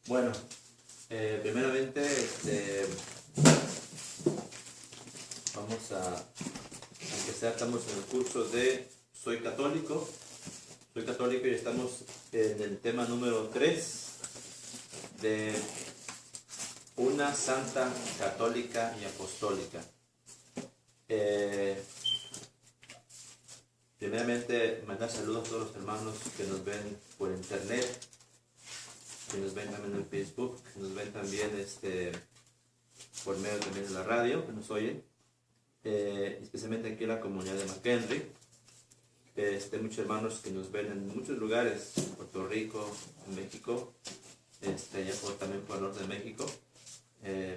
Bueno, primeramente vamos a empezar. Estamos en el curso de Soy Católico. Soy Católico y estamos en el tema número 3 de una santa católica y apostólica. Primeramente, mandar saludos a todos los hermanos que nos ven por internet, que nos ven también en Facebook, que nos ven también por medio también de la radio, que nos oyen, especialmente aquí en la comunidad de McHenry. Muchos hermanos que nos ven en muchos lugares, en Puerto Rico, en México, allá también por el norte de México,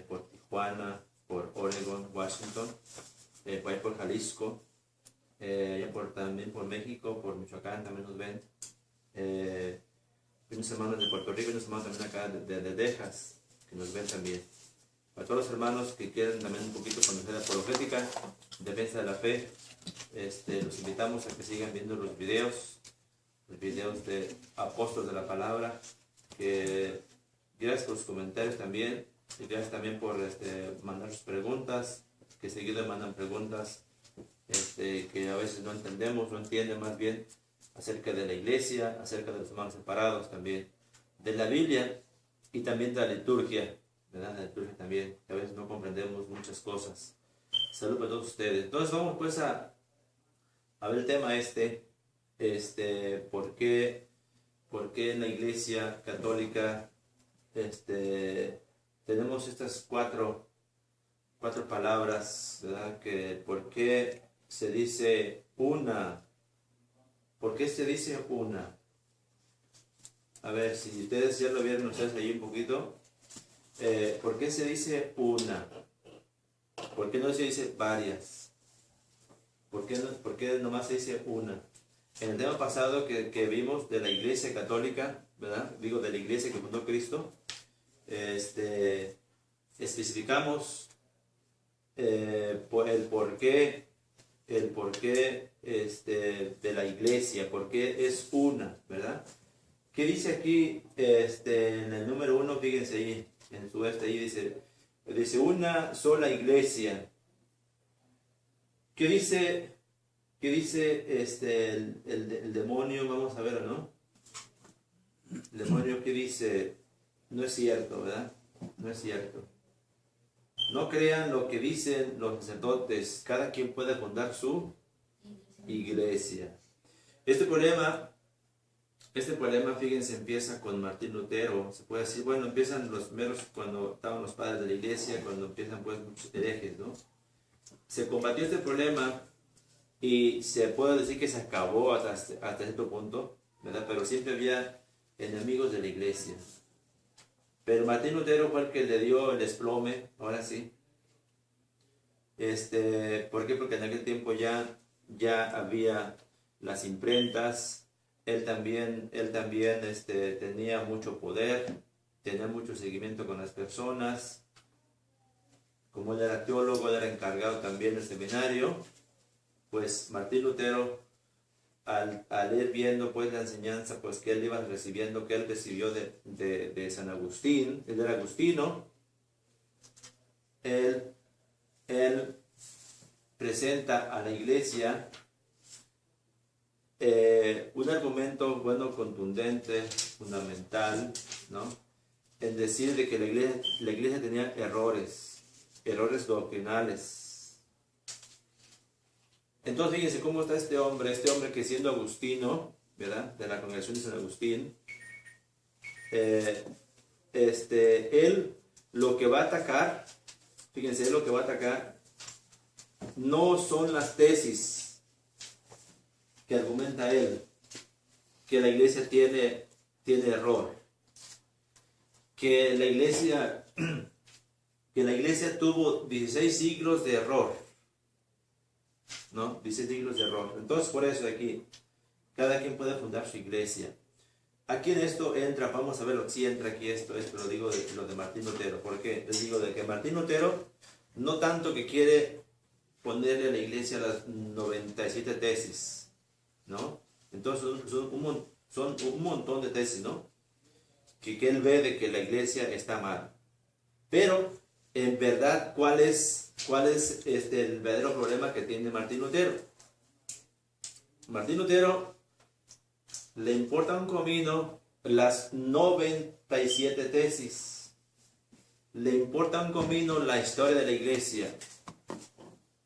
por Tijuana, por Oregon, Washington, por ahí por Jalisco, también por México, por Michoacán también nos ven. Unos hermanos de Puerto Rico y unos hermanos también acá de Texas que nos ven también. Para todos los hermanos que quieren también un poquito conocer la apologética, defensa de la fe, los invitamos a que sigan viendo los videos de Apóstoles de la Palabra. Que gracias por sus comentarios también, y gracias también por mandar sus preguntas, que seguido mandan preguntas que a veces no entendemos, no entienden más bien, acerca de la iglesia, acerca de los hermanos separados también, de la Biblia y también de la liturgia, ¿verdad? La liturgia también, que a veces no comprendemos muchas cosas. Saludos para todos ustedes. Entonces vamos pues a ver el tema ¿por qué en la iglesia católica tenemos estas cuatro palabras, ¿verdad? ¿Por qué se dice una? ¿Por qué se dice una? A ver, si ustedes ya lo vieron ustedes ahí un poquito. ¿Por qué se dice una? ¿Por qué no se dice varias? ¿Por qué nomás se dice una? En el tema pasado que vimos de la iglesia católica, ¿verdad? Digo, de la iglesia que fundó Cristo, especificamos el porqué de la iglesia, por qué es una, ¿verdad? ¿Qué dice aquí en el número 1? Fíjense ahí, en su ahí dice una sola iglesia. ¿Qué dice el demonio? Vamos a ver, ¿no? El demonio, ¿qué dice? No es cierto, ¿verdad? No es cierto. No crean lo que dicen los sacerdotes. Cada quien puede fundar su iglesia. Este problema, fíjense, empieza con Martín Lutero. Se puede decir, bueno, empiezan los primeros cuando estaban los padres de la iglesia, cuando empiezan pues muchos herejes, ¿no? Se combatió este problema y se puede decir que se acabó hasta cierto punto, ¿verdad? Pero siempre había enemigos de la iglesia. Pero Martín Lutero fue el que le dio el desplome, ahora sí. ¿Por qué? Porque en aquel tiempo ya había las imprentas. Él también tenía mucho poder, tenía mucho seguimiento con las personas. Como él era teólogo, él era encargado también del seminario. Pues Martín Lutero, al ir viendo pues la enseñanza pues que él iba recibiendo, que él recibió de San Agustín, él era agustino, él presenta a la iglesia un argumento bueno, contundente, fundamental, ¿no? En decir de que la iglesia tenía errores doctrinales. Entonces fíjense cómo está este hombre que siendo agustino, ¿verdad? De la congregación de San Agustín, él lo que va a atacar, fíjense, lo que va a atacar no son las tesis que argumenta él, que la iglesia tiene error, que la iglesia tuvo 16 siglos de error, ¿no? 16 siglos de error. Entonces, por eso aquí, cada quien puede fundar su iglesia. Aquí en esto entra, vamos a ver lo que sí entra aquí, esto lo digo de lo de Martín Lutero. ¿Por qué? Les digo de que Martín Lutero, no tanto que quiere ponerle a la iglesia las 97 tesis, ¿no? Entonces, son un montón de tesis, ¿no? que él ve de que la iglesia está mal. Pero, en verdad, ¿cuál es el verdadero problema que tiene Martín Lutero? Martín Lutero le importa un comino las 97 tesis. Le importa un comino la historia de la iglesia.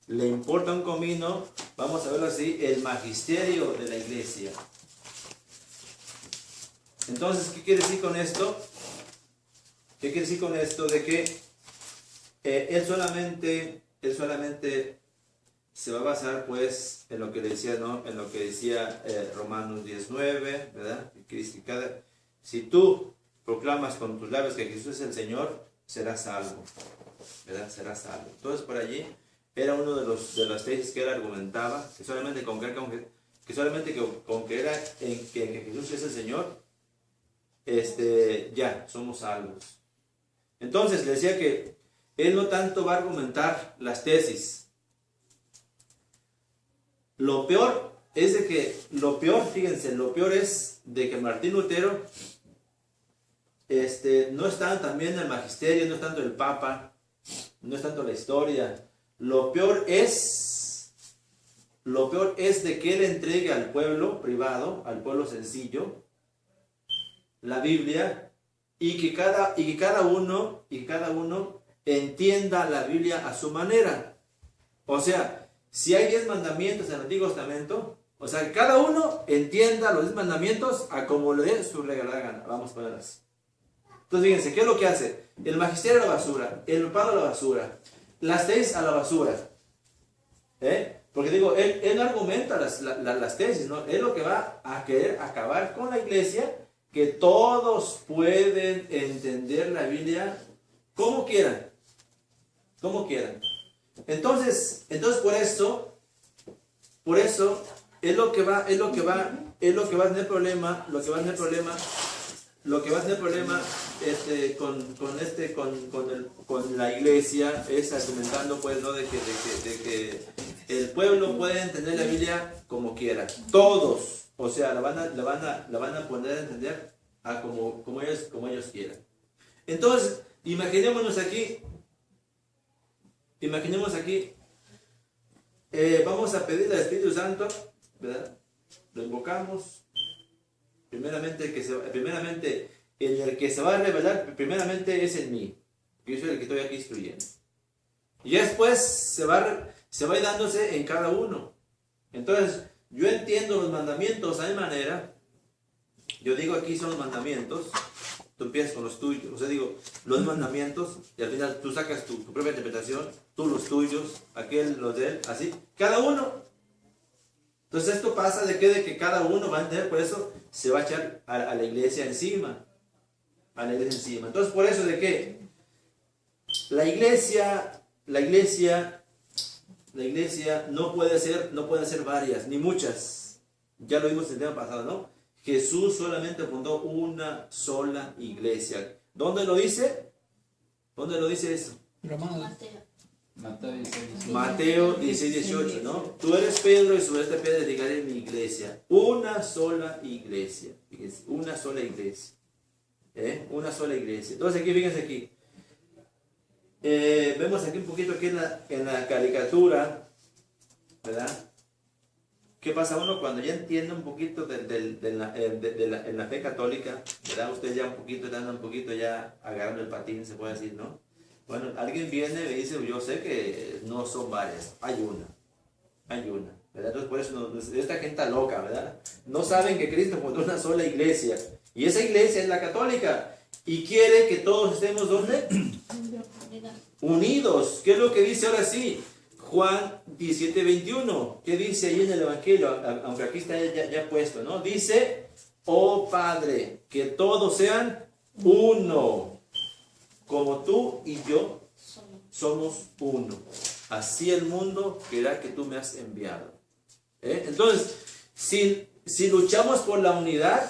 Le importa un comino, vamos a verlo así, el magisterio de la iglesia. Entonces, ¿qué quiere decir con esto? ¿Qué quiere decir con esto? De que él solamente se va a basar pues en lo que decía, ¿no? En lo que decía Romanos 19, ¿verdad? Si tú proclamas con tus labios que Jesús es el Señor, serás salvo, ¿verdad? Serás salvo. Entonces por allí era uno de las tesis que él argumentaba, que solamente con creer que Jesús es el Señor, ya somos salvos. Entonces le decía que él no tanto va a argumentar las tesis. Lo peor es fíjense, lo peor es de que Martín Lutero no es tanto también el magisterio, no es tanto el Papa, no es tanto la historia. Lo peor es de que él entregue al pueblo privado, al pueblo sencillo, la Biblia, y que cada uno entienda la Biblia a su manera. O sea, si hay 10 mandamientos en el Antiguo Testamento, o sea, que cada uno entienda los 10 mandamientos a como le dé su regalada gana. Vamos a poner así. Entonces, fíjense, ¿qué es lo que hace? El magisterio a la basura, el papado a la basura, las tesis a la basura. Porque digo, él argumenta las tesis, ¿no? Es lo que va a querer acabar con la iglesia, que todos pueden entender la Biblia como quieran. Como quieran. Entonces por eso es lo que va a tener problema con la iglesia, es argumentando pues, ¿no? de que el pueblo puede entender la Biblia como quiera, todos, o sea, la van a poner a entender a como ellos quieran. Entonces, imaginemos aquí, vamos a pedirle al Espíritu Santo, ¿verdad? Lo invocamos. Primeramente, en el que se va a revelar, primeramente es en mí, que yo soy el que estoy aquí instruyendo. Y después se va a ir dándose en cada uno. Entonces, yo entiendo los mandamientos a mi manera. Yo digo, aquí son los mandamientos. Tú empiezas con los tuyos. O sea, digo, los mandamientos, y al final tú sacas tu propia interpretación, tú los tuyos, aquel los de él, así. Cada uno. Entonces esto pasa de que cada uno va a entender, por eso se va a echar a la iglesia encima. A la iglesia encima. Entonces por eso de que la iglesia no puede ser varias, ni muchas. Ya lo vimos en el tema pasado, ¿no? Jesús solamente fundó una sola iglesia. ¿Dónde lo dice? ¿Dónde lo dice eso? Mateo 16, 18, ¿no? Tú eres Pedro y sobre esta piedra edificaré mi iglesia. Una sola iglesia. Fíjense, una sola iglesia. Una sola iglesia. Entonces aquí, fíjense aquí. Vemos aquí un poquito aquí en la caricatura, ¿verdad? ¿Qué pasa uno cuando ya entiende un poquito en la fe católica? ¿Verdad? Usted ya un poquito ya agarrando el patín, se puede decir, ¿no? Bueno, alguien viene y me dice, yo sé que no son varias, hay una, ¿verdad? Entonces por eso esta gente está loca, ¿verdad? No saben que Cristo fundó una sola iglesia, y esa iglesia es la católica, y quiere que todos estemos, ¿dónde? Unidos. ¿Qué es lo que dice ahora sí? Juan 17, 21, ¿qué dice ahí en el Evangelio? Aunque aquí está ya puesto, ¿no? Dice, oh Padre, que todos sean uno, como tú y yo somos uno. Así el mundo verá que tú me has enviado. Entonces, si luchamos por la unidad,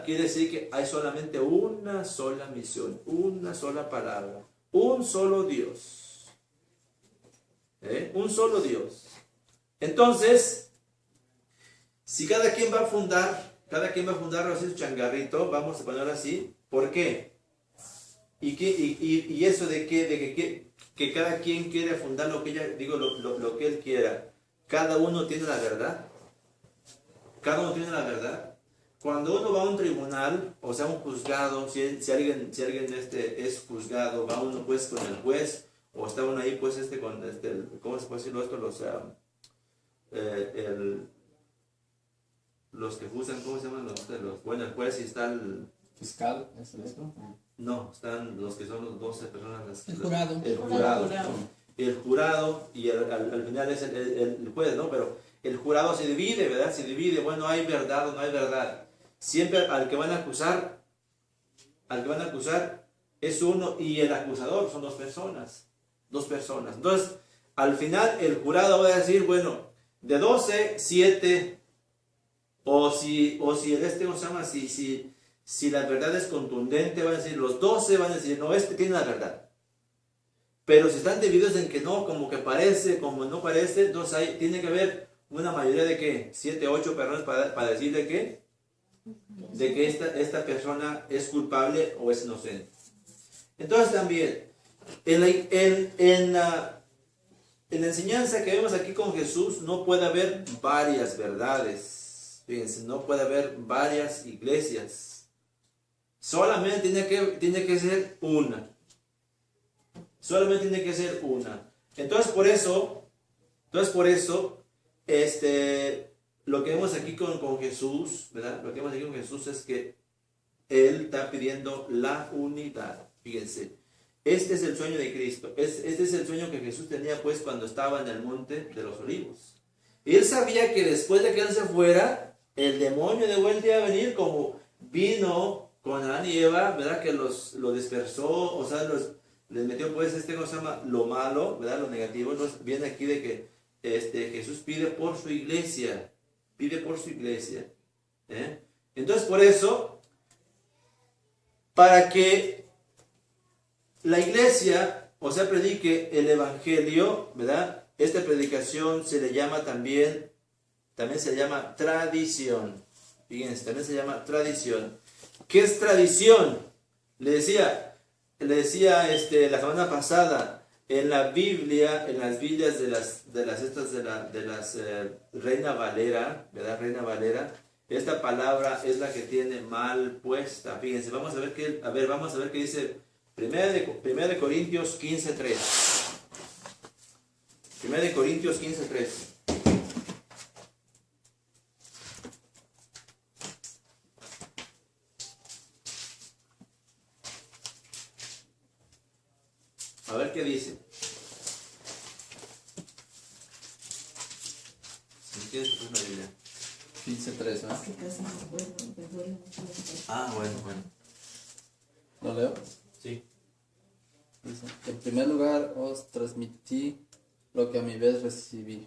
quiere decir que hay solamente una sola misión, una sola palabra, un solo Dios. Un solo Dios. Entonces, si cada quien va a fundar Cada quien va a fundar así su changarrito, vamos a ponerlo así. ¿Por qué? Y eso de que cada quien quiere fundar lo que ella, digo, lo que él quiera. Cada uno tiene la verdad. Cada uno tiene la verdad. Cuando uno va a un tribunal, o sea, un juzgado, si alguien es juzgado, va uno pues con el juez, o está uno ahí pues con ¿cómo se puede decirlo esto? Los que juzgan, ¿cómo se llaman? Bueno, el juez y está el fiscal, ¿es esto? no, están los que son los 12 personas. El jurado. El jurado y al final es el juez, ¿no? Pero el jurado se divide, ¿verdad? Se divide, bueno, hay verdad o no hay verdad. Siempre al que van a acusar es uno y el acusador son dos personas. Entonces, al final el jurado va a decir, bueno, de 12, 7, o si ¿cómo se llama? Si la verdad es contundente, van a decir, los 12 van a decir, no, tiene la verdad. Pero si están divididos en que no, como que parece, como no parece, entonces ahí tiene que haber una mayoría de ¿qué? 7, 8 personas para decir de que esta persona es culpable o es inocente. Entonces también, en la enseñanza que vemos aquí con Jesús, no puede haber varias verdades. Fíjense, no puede haber varias iglesias. Solamente tiene que ser una. Solamente tiene que ser una. Entonces por eso, lo que vemos aquí con Jesús, ¿verdad? Lo que vemos aquí con Jesús es que Él está pidiendo la unidad. Fíjense, este es el sueño de Cristo. Este es el sueño que Jesús tenía pues cuando estaba en el monte de los olivos. Y Él sabía que después de que Él se fuera, el demonio de vuelta iba a venir como vino con Adán y Eva, ¿verdad? Que lo dispersó, o sea, les metió pues ¿cómo se llama? Lo malo, ¿verdad? Lo negativo. Entonces viene aquí de que Jesús pide por su iglesia. Entonces por eso, para que la iglesia, o sea, predique el evangelio, ¿verdad? Esta predicación se le llama también se llama tradición. Fíjense, también se llama tradición. ¿Qué es tradición? Le decía la semana pasada, en la Biblia, en las Biblias de las Reina Valera, ¿verdad? Reina Valera, esta palabra es la que tiene mal puesta. Fíjense, vamos a ver qué dice 1 Corintios 15:3. 1 Corintios 15:3. A ver qué dice. Si quieres, pues una Biblia. 15:3, ¿no? Bueno. ¿Lo leo? Sí. Dice, en primer lugar os transmití lo que a mi vez recibí,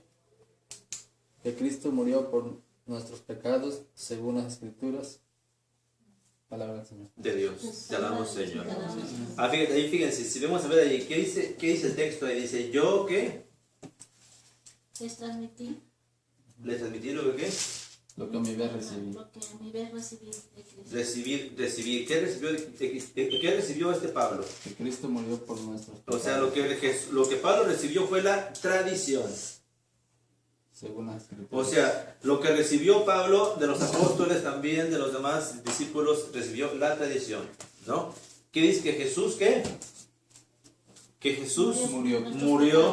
que Cristo murió por nuestros pecados según las Escrituras. Palabra del Señor. De Dios, te alabamos, Señor. Fíjense, si vemos a ver ahí, ¿qué dice el texto? Ahí dice, ¿yo qué? Les transmití. ¿Les transmití lo que qué? Lo que a mi vez recibí. Lo que a mi vez recibí de Cristo. Recibir. ¿Qué recibió Pablo? Que Cristo murió por nuestros pecados. O sea, lo que Pablo recibió fue la tradición. Según las Escrituras. O sea, lo que recibió Pablo de los apóstoles también, de los demás discípulos, recibió la tradición, ¿no? ¿Qué dice? Que Jesús, ¿qué? Que Jesús murió,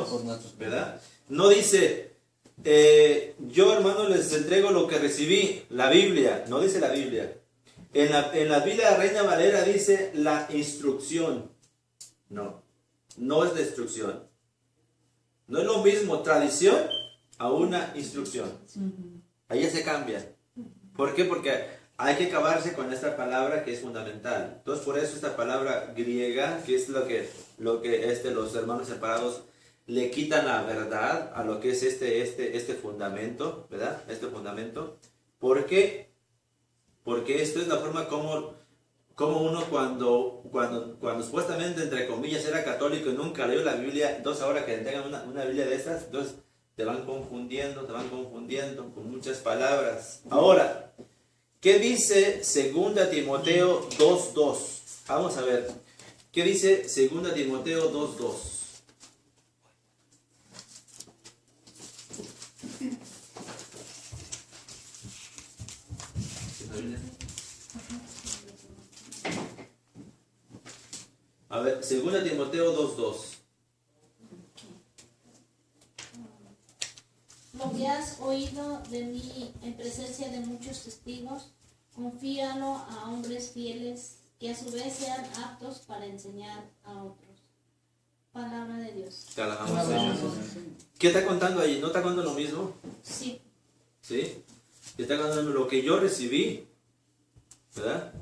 por nuestros pecados. ¿verdad? No dice, yo hermano les entrego lo que recibí, la Biblia, no dice la Biblia. En la Biblia de Reina Valera dice la instrucción. No es la instrucción. No es lo mismo tradición a una instrucción. Ahí ya se cambia. ¿Por qué? Porque hay que acabarse con esta palabra que es fundamental. Entonces por eso esta palabra griega, que es lo que los hermanos separados le quitan la verdad a lo que es este fundamento, ¿verdad? Este fundamento. ¿Por qué? Porque esto es la forma como uno cuando supuestamente, entre comillas, era católico y nunca leyó la Biblia, entonces ahora que tengan una Biblia de estas, entonces te van confundiendo con muchas palabras. Ahora, ¿Qué dice 2 Timoteo 2:2? Vamos a ver. ¿Qué dice 2 Timoteo 2:2? A ver, 2 Timoteo 2:2. Lo que has oído de mí en presencia de muchos testigos, confíalo a hombres fieles que a su vez sean aptos para enseñar a otros. Palabra de Dios. Te alabamos, Señor. ¿Qué está contando ahí? ¿No está contando lo mismo? Sí. ¿Sí? Está contando lo que yo recibí, ¿verdad?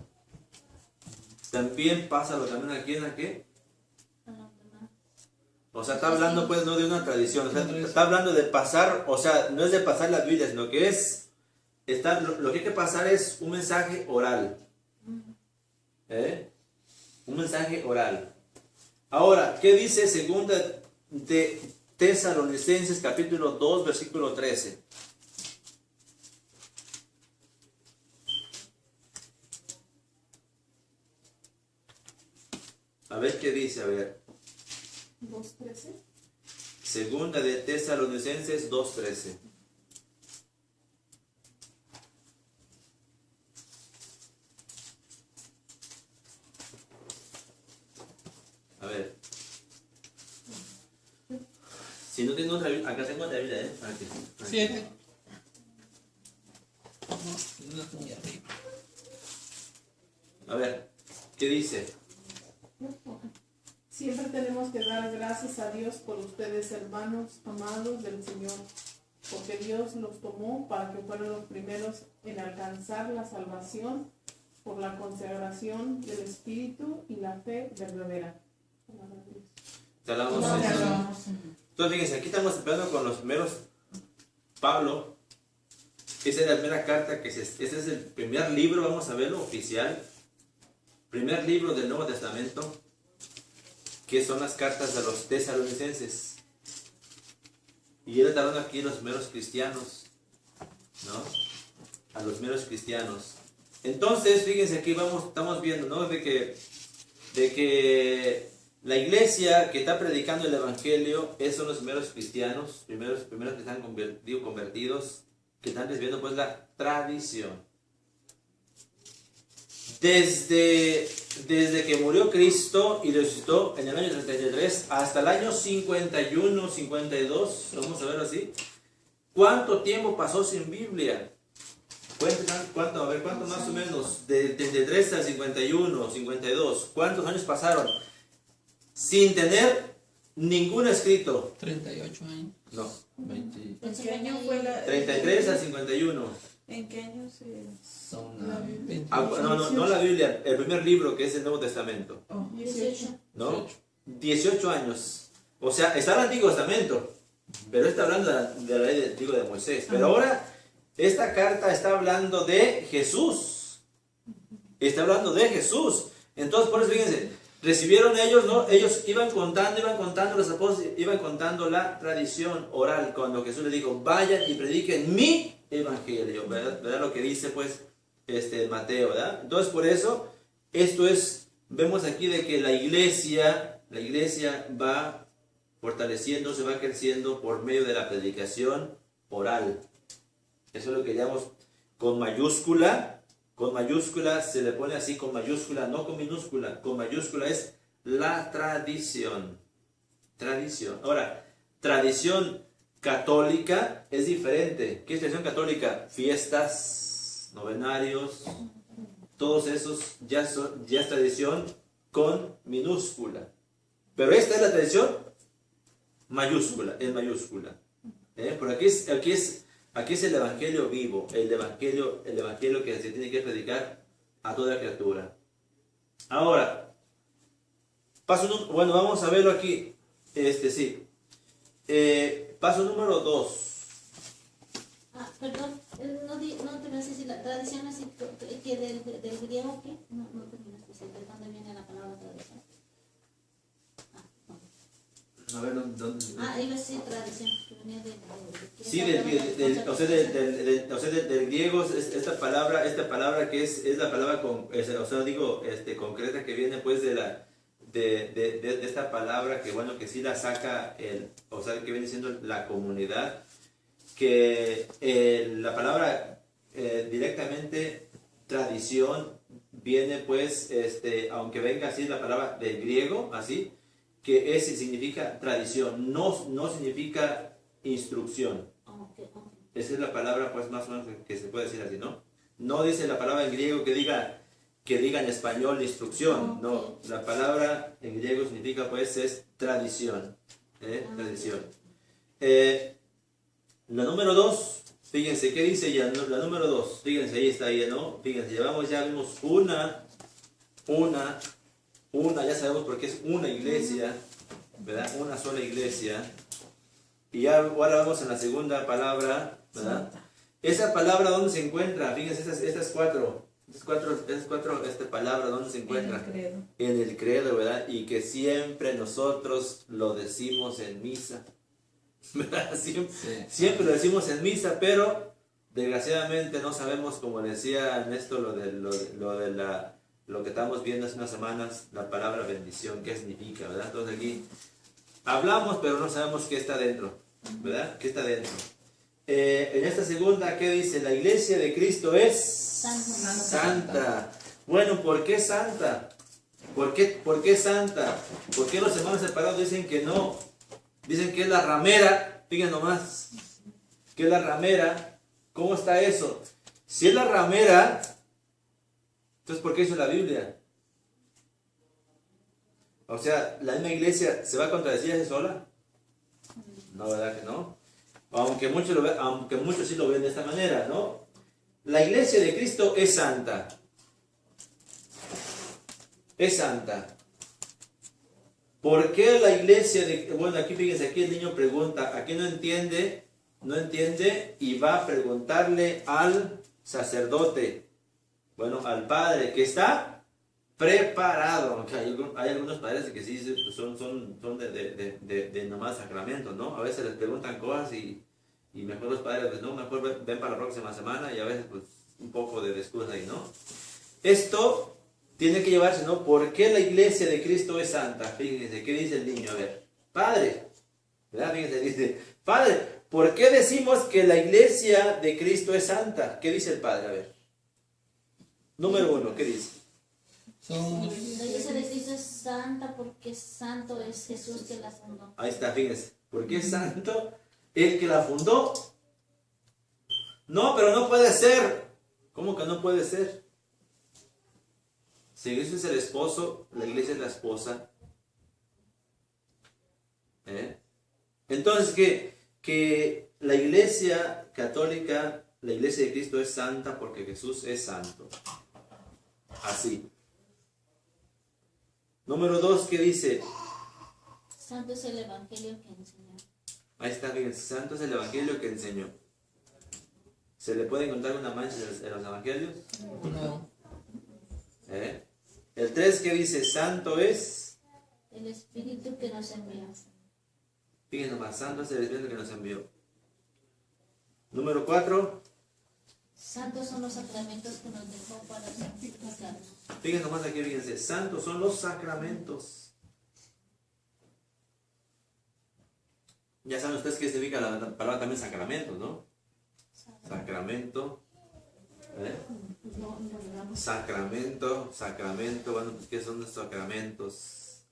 También pasa lo también aquí en aquí. O sea, está hablando pues no de una tradición, o sea, está hablando de pasar, o sea, no es de pasar la Biblia, sino que es, lo que hay que pasar es un mensaje oral. Un mensaje oral. Ahora, ¿qué dice 2 de Tesalonicenses capítulo 2, versículo 13? A ver qué dice, a ver. 2:13. 2 de Tesalonicenses 2:13. A ver. Si no tengo otra Biblia, acá tengo otra Biblia, ¿eh? Aquí. 7. A ver, ¿qué dice? Siempre tenemos que dar gracias a Dios por ustedes, hermanos amados del Señor, porque Dios los tomó para que fueran los primeros en alcanzar la salvación por la consagración del Espíritu y la fe verdadera. Te alabamos, Señor. Entonces, fíjense, aquí estamos empezando con los primeros. Pablo, esa es la primera carta, ese es el primer libro, vamos a verlo, oficial. Primer libro del Nuevo Testamento, que son las cartas de los tesalonicenses. Y él está hablando aquí de los primeros cristianos, ¿no? A los primeros cristianos. Entonces, fíjense, aquí estamos viendo, ¿no? De que la iglesia que está predicando el evangelio, esos son los primeros cristianos, primeros que están convertidos, que están recibiendo pues la tradición. Desde que murió Cristo y resucitó en el año 33 hasta el año 51, 52, vamos a verlo así. ¿Cuánto tiempo pasó sin Biblia? ¿Cuánto más o menos? De 33 al 51, 52. ¿Cuántos años pasaron? Sin tener ningún escrito. 38 años. No. 20. ¿En qué año fue la? 33 al 51. ¿En qué año se? Son La Biblia. No la Biblia, el primer libro que es el Nuevo Testamento. 18. ¿No? 18 años. O sea, está el Antiguo Testamento, pero está hablando de la ley del Antiguo de Moisés. Pero ahora, esta carta está hablando de Jesús. Está hablando de Jesús. Entonces, por eso, fíjense, recibieron ellos, ¿no? Ellos iban contando, los apóstoles iban contando la tradición oral, cuando Jesús les dijo, vayan y prediquen mi evangelio, ¿verdad? Lo que dice, pues, Mateo, ¿verdad? Entonces, por eso, vemos aquí de que la iglesia va fortaleciendo, se va creciendo por medio de la predicación oral. Eso es lo que llamamos con mayúscula se le pone así con mayúscula, no con minúscula. Con mayúscula es la tradición. Tradición. Ahora, tradición católica es diferente. ¿Qué es tradición católica? Fiestas, novenarios, todos esos ya es tradición con minúscula. Pero esta es la tradición mayúscula, en mayúscula. Por aquí es el evangelio vivo, el evangelio que se tiene que predicar a toda criatura. Ahora, vamos a verlo aquí. Paso número 2. Perdón, no te me si la tradición así que del griego, ¿qué? No terminaste de decir de dónde viene la palabra tradición. A ver, ¿dónde? Iba a decir tradición, que venía de Sí, del griego, esta palabra que es la palabra concreta que viene pues de esta palabra que bueno, que sí la saca, que viene siendo la comunidad, que la palabra directamente tradición viene pues, aunque venga así la palabra del griego, así, que significa tradición, no significa instrucción. Esa es la palabra pues más o menos que se puede decir así, ¿no? No dice la palabra en griego que diga en español instrucción, no, la palabra en griego significa pues es tradición, tradición. La número 2, fíjense, ¿qué dice ya? La número 2, fíjense, ahí está ella, ¿no? Fíjense, ya vimos una, ya sabemos por qué es una iglesia, ¿verdad? Una sola iglesia. Y ya ahora vamos en la segunda palabra, ¿verdad? Esa palabra, ¿dónde se encuentra? Fíjense, estas cuatro palabras, ¿dónde se encuentran? En el credo, ¿verdad? Y que siempre nosotros lo decimos en misa, ¿verdad? Siempre lo decimos en misa, pero desgraciadamente no sabemos, como decía Néstor, lo que estamos viendo hace unas semanas, la palabra bendición, qué significa, ¿verdad? Entonces aquí hablamos, pero no sabemos qué está dentro, ¿verdad? ¿Qué está dentro? En esta segunda, ¿qué dice? La iglesia de Cristo es santa. Bueno, ¿por qué santa? ¿Por qué santa? ¿Por qué los hermanos separados dicen que no? Dicen que es la ramera. Fíjense nomás, que es la ramera. ¿Cómo está eso? Si es la ramera, entonces ¿por qué hizo la Biblia? O sea, ¿la misma iglesia se va a contradecir a sí sola? No, ¿verdad que no? Aunque muchos sí lo ven de esta manera, ¿no? La iglesia de Cristo es santa. Es santa. ¿Por qué la iglesia de... Bueno, aquí fíjense, aquí el niño pregunta, aquí no entiende y va a preguntarle al sacerdote, bueno, al padre, que está preparado. Aunque hay algunos padres que sí son de nomás sacramentos, ¿no? A veces les preguntan cosas y mejor los padres, pues no, mejor ven para la próxima semana, y a veces pues un poco de excusa ahí, ¿no? Esto tiene que llevarse, ¿no? ¿Por qué la iglesia de Cristo es santa? Fíjense, ¿qué dice el niño? A ver, padre, ¿verdad? Fíjense, dice, padre, ¿por qué decimos que la iglesia de Cristo es santa? ¿Qué dice el padre? A ver. Número 1, ¿qué dice? La iglesia de Cristo es santa porque santo es Jesús que la fundó. Ahí está, fíjense. ¿Por qué es santo? El que la fundó. No, pero no puede ser. ¿Cómo que no puede ser? Si Jesús es el esposo, la iglesia es la esposa. Entonces, que la iglesia católica, la iglesia de Cristo es santa porque Jesús es santo. Así. Número 2, ¿qué dice? Santo es el evangelio que enseñó. Ahí está, fíjense, santo es el evangelio que enseñó. ¿Se le puede encontrar una mancha en los evangelios? No. El 3, ¿qué dice? Santo es el Espíritu que nos envió. Fíjense nomás, santo es el Espíritu que nos envió. Número 4. Santos son los sacramentos que nos dejó para santificarnos. Fíjense nomás aquí, fíjense, santos son los sacramentos. Ya saben ustedes qué significa la palabra también sacramentos, ¿no? Sacramento. Sacramento, bueno, pues ¿qué son los sacramentos?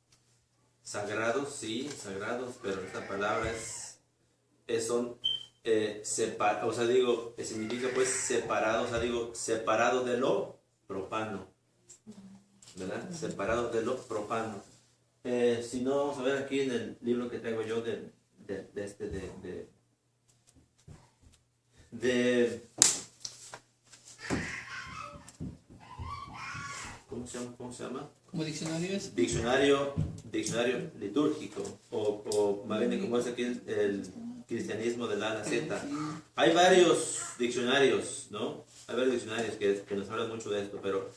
Sagrados, sí, sagrados, pero esta palabra significa pues separado, separado de lo profano, ¿verdad? Separado de lo profano. Si no, vamos a ver aquí en el libro que traigo yo ¿cómo se llama? ¿Cómo diccionario es? Diccionario litúrgico, o más bien como es aquí el cristianismo de la Z. Hay varios diccionarios, ¿no? Hay varios diccionarios que nos hablan mucho de esto, pero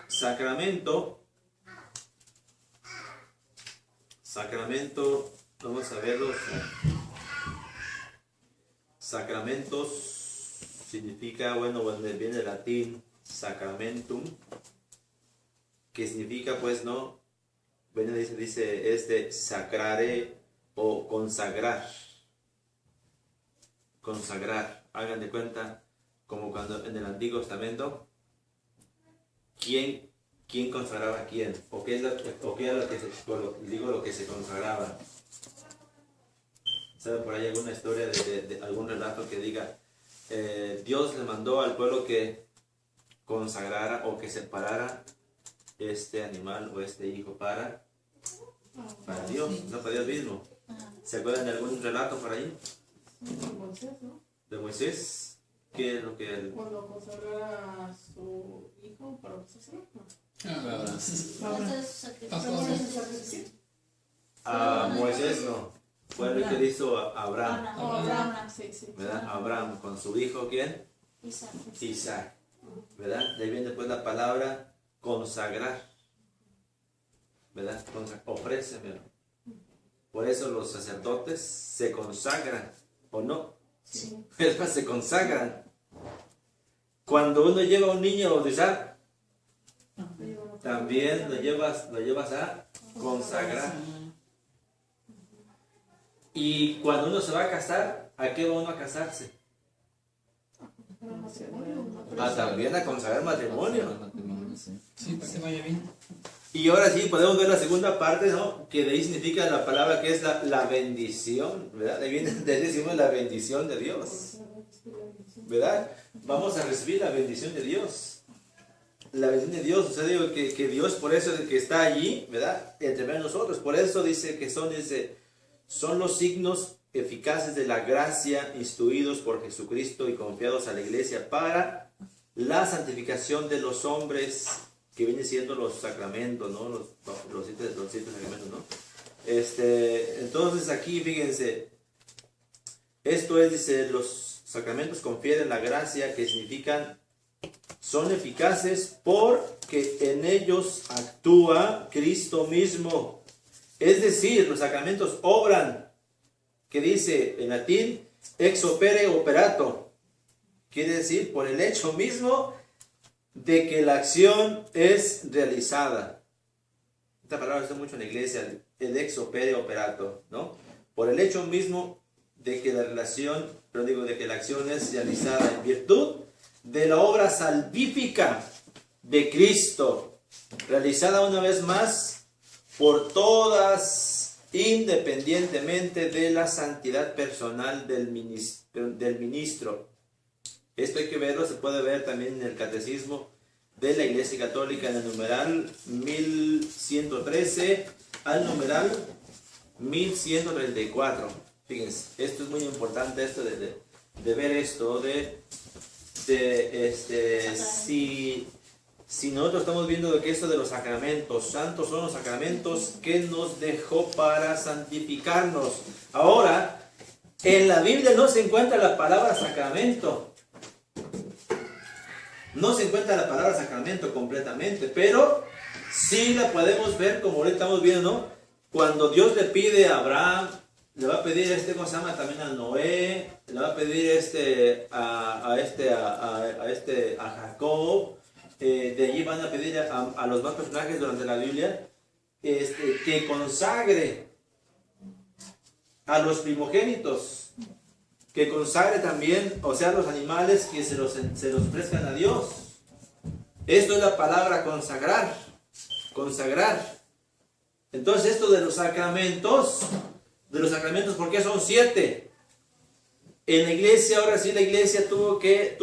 sacramento Vamos a ver los sacramentos. Significa, bueno, viene el latín sacramentum, que significa, pues, ¿no? Viene, dice sacrare o consagrar. Consagrar. Hagan de cuenta, como cuando en el Antiguo Testamento, ¿quién consagraba a quién? ¿O qué era lo que se consagraba? ¿Saben por ahí alguna historia de algún relato que diga, Dios le mandó al pueblo que consagrara o que separara este animal o este hijo para Dios, no para Dios mismo? ¿Se acuerdan de algún relato por ahí? Moisés, ¿no? ¿De Moisés? ¿Qué es lo que él...? Cuando consagrara a su hijo para los sacerdotes. A Moisés no. Fue el que hizo a Abraham. Abraham, sí. ¿Verdad? Abraham con su hijo, ¿quién? Isaac. ¿Verdad? De ahí viene después la palabra consagrar. ¿Verdad? Ofrécemelo. Por eso los sacerdotes se consagran, ¿o no? Sí. ¿Verdad? Se consagran. Cuando uno lleva a un niño a bautizar, también lo llevas a consagrar. Y cuando uno se va a casar, ¿a qué va uno a casarse? También a consagrar matrimonio. Sí, para que vaya bien. Y ahora sí podemos ver la segunda parte, ¿no? Que de ahí significa la palabra que es la bendición, ¿verdad? De ahí decimos la bendición de Dios, ¿verdad? Vamos a recibir la bendición de Dios. La bendición de Dios, o sea, digo que Dios por eso que está allí, ¿verdad? Entre nosotros, por eso dice que son los signos eficaces de la gracia instruidos por Jesucristo y confiados a la iglesia para la santificación de los hombres, que vienen siendo los sacramentos, ¿no? Los siete sacramentos, ¿no? Entonces aquí, fíjense, esto es, dice, los sacramentos confieren la gracia, que significan, son eficaces porque en ellos actúa Cristo mismo. Es decir, los sacramentos obran, que dice en latín, ex opere operato. Quiere decir, por el hecho mismo de que la acción es realizada. Esta palabra se usa mucho en la iglesia, el ex opere operato, ¿no? Por el hecho mismo de que la de que la acción es realizada en virtud de la obra salvífica de Cristo, realizada una vez más por todas, independientemente de la santidad personal del ministro. Esto hay que verlo, se puede ver también en el Catecismo de la Iglesia Católica, en el numeral 1113 al numeral 1134. Fíjense, esto es muy importante, esto de ver esto, si nosotros estamos viendo lo que es esto de los sacramentos, santos son los sacramentos que nos dejó para santificarnos. Ahora, en la Biblia no se encuentra la palabra sacramento. No se encuentra la palabra sacramento completamente, pero sí la podemos ver como ahorita estamos viendo, ¿no? Cuando Dios le pide a Abraham, le va a pedir ¿cómo se llama? También a Noé, le va a pedir a Jacob, de allí van a pedir a los más personajes durante la Biblia, que consagre a los primogénitos, que consagre también, o sea, los animales que se los ofrezcan a Dios. Esto es la palabra consagrar. Consagrar. Entonces, esto de los sacramentos, ¿por qué son 7? En la iglesia, ahora sí, la iglesia tuvo que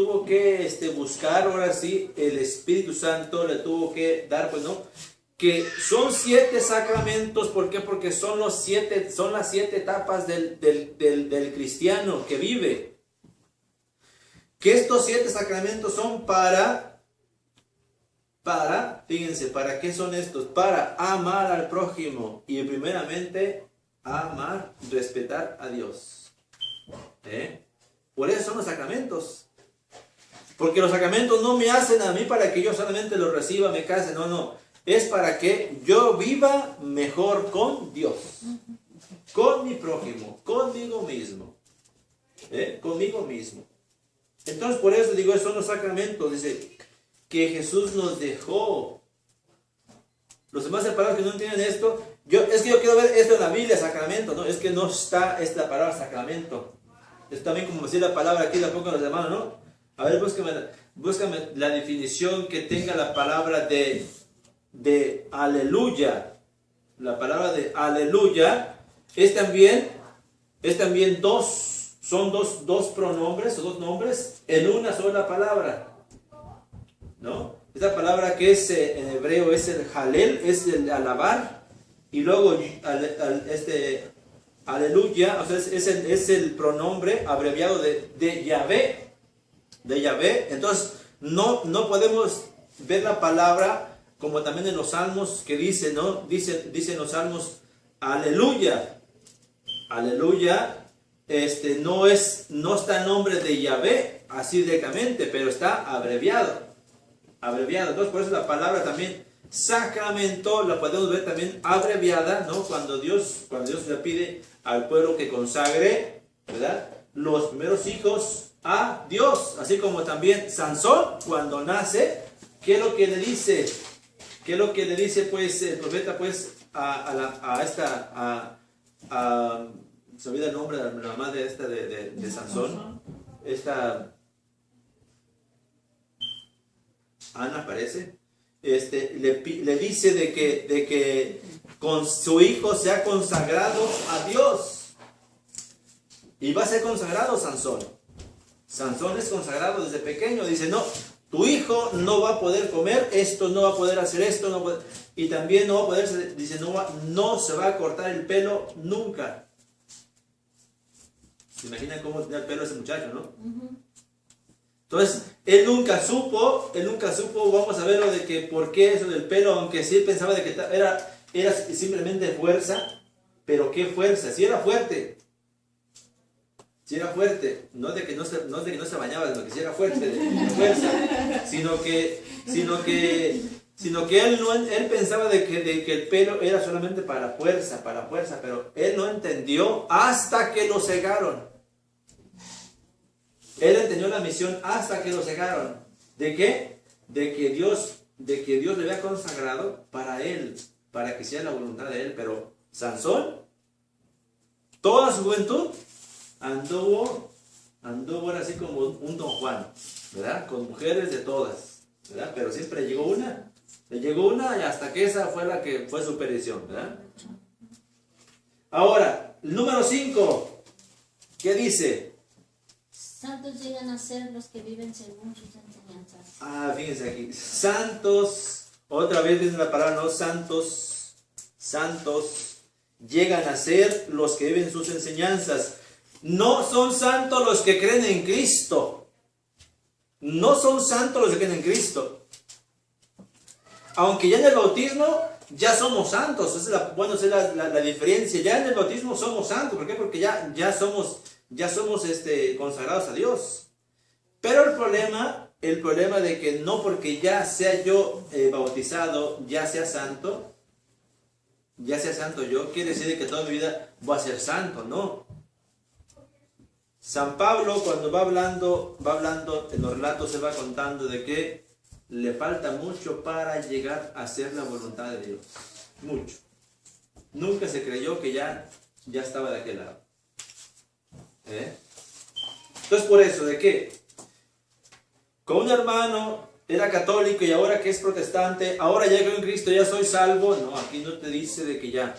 buscar, ahora sí, el Espíritu Santo le tuvo que dar, pues, ¿no? Que son 7 sacramentos. ¿Por qué? Porque son las 7 etapas del cristiano que vive. Que estos 7 sacramentos son fíjense, ¿para qué son estos? Para amar al prójimo y primeramente amar, respetar a Dios. Por eso son los sacramentos. Porque los sacramentos no me hacen a mí para que yo solamente los reciba, me case, no. Es para que yo viva mejor con Dios. con mi prójimo, conmigo mismo. Conmigo mismo. Entonces por eso digo, son los sacramentos, dice, que Jesús nos dejó. Los demás separados que no entienden esto, es que yo quiero ver esto en la Biblia, sacramento, no, es que no está esta palabra sacramento. Es también como decir la palabra aquí, la pongo en los hermanos, ¿no? A ver, búscame la definición que tenga la palabra de aleluya. La palabra de aleluya es también son dos pronombres o dos nombres en una sola palabra, ¿no? Esta palabra que es en hebreo es el halel, es el alabar, y luego aleluya, o sea, es el pronombre abreviado de Yahvé, Entonces no podemos ver la palabra como también en los salmos que dice, ¿no? Dice en los salmos aleluya, no está el nombre de Yahvé así directamente, pero está abreviado. Entonces por eso la palabra también sacramento la podemos ver también abreviada, ¿no? Cuando Dios le pide al pueblo que consagre, ¿verdad?, los primeros hijos a Dios, así como también Sansón cuando nace, ¿qué es lo que le dice? Pues el profeta, pues se olvida el nombre de la madre de Sansón, Ana parece, le dice de que con su hijo se ha consagrado a Dios, y va a ser consagrado Sansón. Sansón es consagrado desde pequeño, dice, no, tu hijo no va a poder comer esto, no va a poder hacer esto, y también no va a poder, dice, no se va a cortar el pelo nunca. ¿Se imaginan cómo tenía el pelo ese muchacho, no? Uh-huh. Entonces, él nunca supo, vamos a ver lo de que por qué eso del pelo, aunque sí pensaba de que era simplemente fuerza, pero ¿qué fuerza? Si era fuerte, no de que no se bañaba, sino que si era fuerte, de fuerza, sino que él pensaba de que el pelo era solamente para fuerza, pero él no entendió hasta que lo cegaron. Él entendió la misión hasta que lo cegaron. ¿De qué? De que Dios le había consagrado para él, para que sea la voluntad de él. Pero Sansón, toda su juventud, anduvo ahora así como un Don Juan, ¿verdad? Con mujeres de todas, ¿verdad? Pero siempre le llegó una y hasta que esa fue la que fue su perdición, ¿verdad? Ahora, el número 5, ¿qué dice? Santos llegan a ser los que viven según sus enseñanzas. Fíjense aquí. Santos, otra vez viene la palabra, ¿no? Santos llegan a ser los que viven sus enseñanzas. No son santos los que creen en Cristo. No son santos los que creen en Cristo. Aunque ya en el bautismo ya somos santos. Esa es la diferencia. Ya en el bautismo somos santos. ¿Por qué? Porque ya somos consagrados a Dios. Pero el problema de que no porque ya sea yo bautizado, ya sea santo yo, quiere decir que toda mi vida voy a ser santo, no. San Pablo, cuando va hablando en los relatos, se va contando de que le falta mucho para llegar a hacer la voluntad de Dios. Mucho. Nunca se creyó que ya estaba de aquel lado. Entonces por eso, ¿de qué? Con un hermano era católico y ahora que es protestante, ahora ya creo en Cristo, ya soy salvo. No, aquí no te dice de que ya.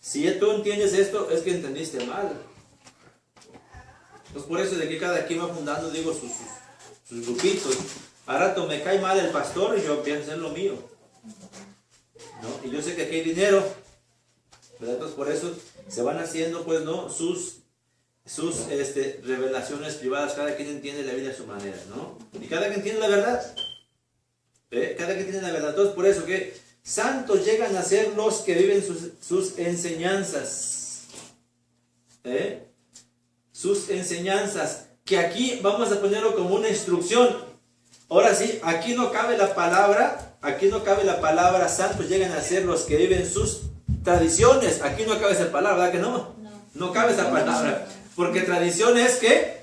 Si tú entiendes esto, es que entendiste mal. Entonces por eso de que cada quien va fundando, digo, sus grupitos. A rato me cae mal el pastor y yo pienso hacer lo mío, ¿no? Y yo sé que aquí hay dinero, ¿verdad? Entonces por eso se van haciendo, pues, ¿no?, sus revelaciones privadas. Cada quien entiende la vida a su manera, ¿no? Y cada quien tiene la verdad. Cada quien tiene la verdad. Entonces por eso que santos llegan a ser los que viven sus enseñanzas. Sus enseñanzas. Que aquí vamos a ponerlo como una instrucción. Ahora sí, aquí no cabe la palabra santos llegan a ser los que viven sus tradiciones. Aquí no cabe esa palabra, ¿verdad que no? No cabe esa palabra. Porque tradición es que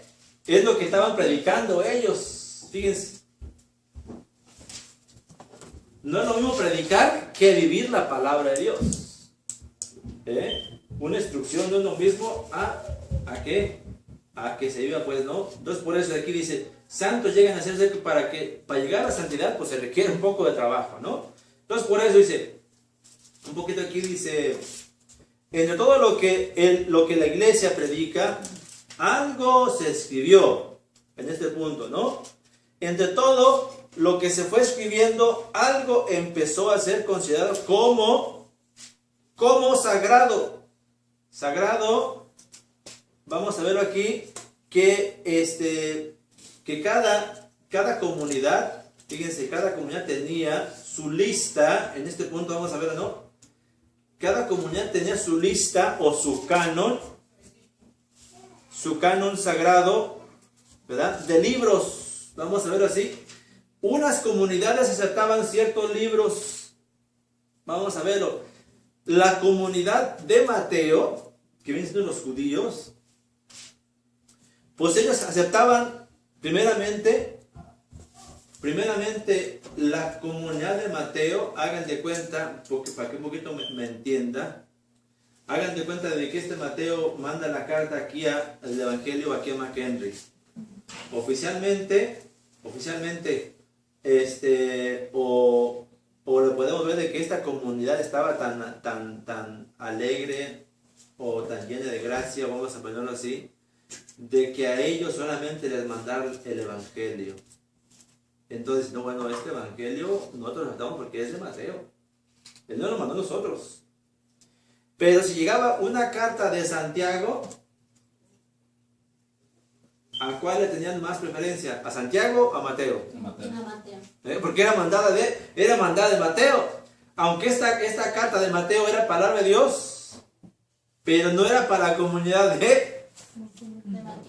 es lo que estaban predicando ellos. Fíjense. No es lo mismo predicar que vivir la palabra de Dios. Una instrucción no es lo mismo a que se viva, pues, ¿no? Entonces por eso aquí dice, santos llegan a ser para llegar a la santidad, pues se requiere un poco de trabajo, ¿no? Entonces por eso dice, un poquito aquí dice, entre todo lo que la iglesia predica, algo se escribió en este punto, ¿no? Entre todo lo que se fue escribiendo, algo empezó a ser considerado como sagrado. Sagrado, vamos a verlo aquí, que cada comunidad, fíjense, cada comunidad tenía su lista, en este punto vamos a verlo, ¿no? Cada comunidad tenía su lista o su canon sagrado, ¿verdad? De libros, vamos a verlo así. Unas comunidades aceptaban ciertos libros, vamos a verlo. La comunidad de Mateo, que vienen siendo los judíos, pues ellos aceptaban primeramente la comunidad de Mateo, hagan de cuenta, porque para que un poquito me entienda, hagan de cuenta de que este Mateo manda la carta aquí al Evangelio, aquí a McHenry. Oficialmente, o lo podemos ver de que esta comunidad estaba tan alegre o tan llena de gracia, vamos a ponerlo así, de que a ellos solamente les mandaron el Evangelio. Entonces, no, bueno, este Evangelio nosotros lo aceptamos porque es de Mateo. Él no lo mandó a nosotros. Pero si llegaba una carta de Santiago, ¿a cuál le tenían más preferencia? ¿A Santiago o a Mateo? A Mateo. Porque era mandada de Mateo. Aunque esta carta de Mateo era palabra de Dios, pero no era para la comunidad de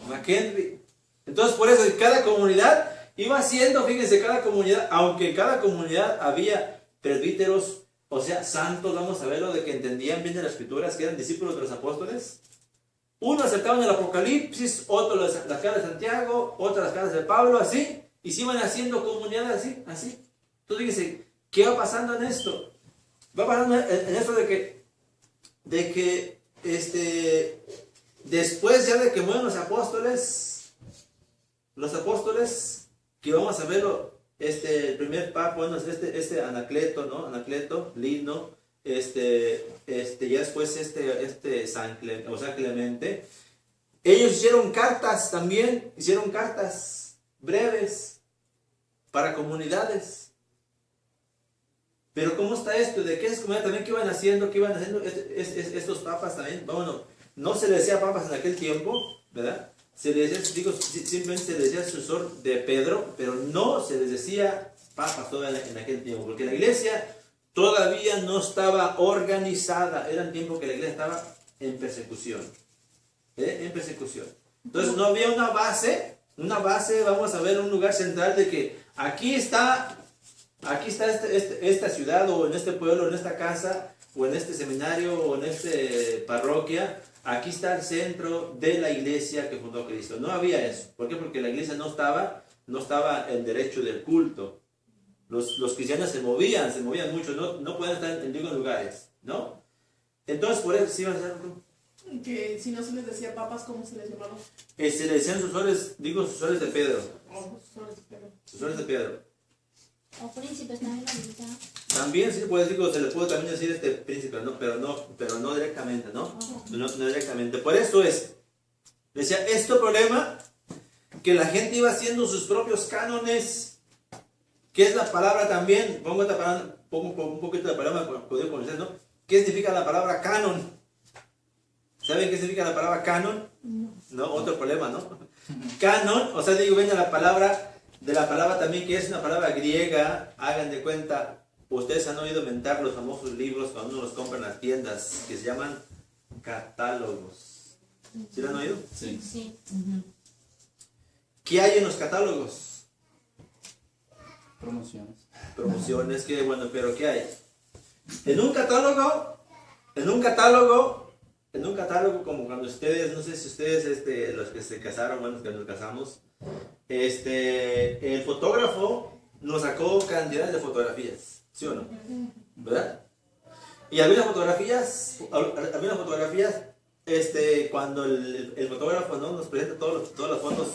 McHenry. Entonces, por eso cada comunidad iba siendo, fíjense, cada comunidad, aunque en cada comunidad había presbíteros, o sea, santos, vamos a verlo, de que entendían bien de las escrituras, que eran discípulos de los apóstoles. Uno aceptaban el Apocalipsis, otro las cartas de Santiago, otras las cartas de Pablo, así, y se iban haciendo comunidades así. Entonces fíjense, ¿qué va pasando en esto? Va pasando en esto de que después ya de que mueren los apóstoles, que vamos a verlo, el primer papa, bueno, Anacleto, ¿no? Anacleto, Lino, ya después San Clemente, ellos hicieron cartas también, breves para comunidades. Pero ¿cómo está esto? ¿De qué es comunidad también? ¿Qué iban haciendo estos papas también? Bueno, no se les decía papas en aquel tiempo, ¿verdad? Simplemente se les decía sucesor de Pedro, pero no se les decía papas todavía en aquel tiempo, porque la iglesia todavía no estaba organizada, era el tiempo que la iglesia estaba en persecución. Entonces no había una base, vamos a ver un lugar central de que aquí está esta ciudad, o en este pueblo, en esta casa, o en este seminario, o en esta parroquia. Aquí está el centro de la iglesia que fundó Cristo. No había eso. ¿Por qué? Porque la iglesia no estaba en derecho del culto. Los cristianos se movían mucho, no podían estar en distintos lugares, ¿no? Entonces, por eso, ¿sí vas a hacer? Que si no se les decía papas, ¿cómo se les llamaba? Se le decían sucesores de Pedro. Sucesores de Pedro. O príncipes también lo necesitaban. También sí se le puede también decir príncipe, ¿no? Pero no directamente, ¿no? No directamente. Por eso decía, problema, que la gente iba haciendo sus propios cánones. ¿Qué es la palabra también? Pongo un poquito de palabra para poder conocer, ¿no? ¿Qué significa la palabra canon? ¿Saben qué significa la palabra canon? No, otro problema, ¿no? Canon, o sea, viene de la palabra también, que es una palabra griega. Hagan de cuenta, ustedes han oído mentar los famosos libros cuando uno los compra en las tiendas, que se llaman catálogos. ¿Sí lo han oído? Sí. Sí. ¿Qué hay en los catálogos? Promociones, que bueno, pero ¿qué hay? En un catálogo, como cuando ustedes, no sé si ustedes, los que se casaron, bueno, los que nos casamos, el fotógrafo nos sacó cantidades de fotografías, ¿sí o no? ¿Verdad? Y algunas fotografías, cuando el fotógrafo, ¿no?, nos presenta todas las fotos,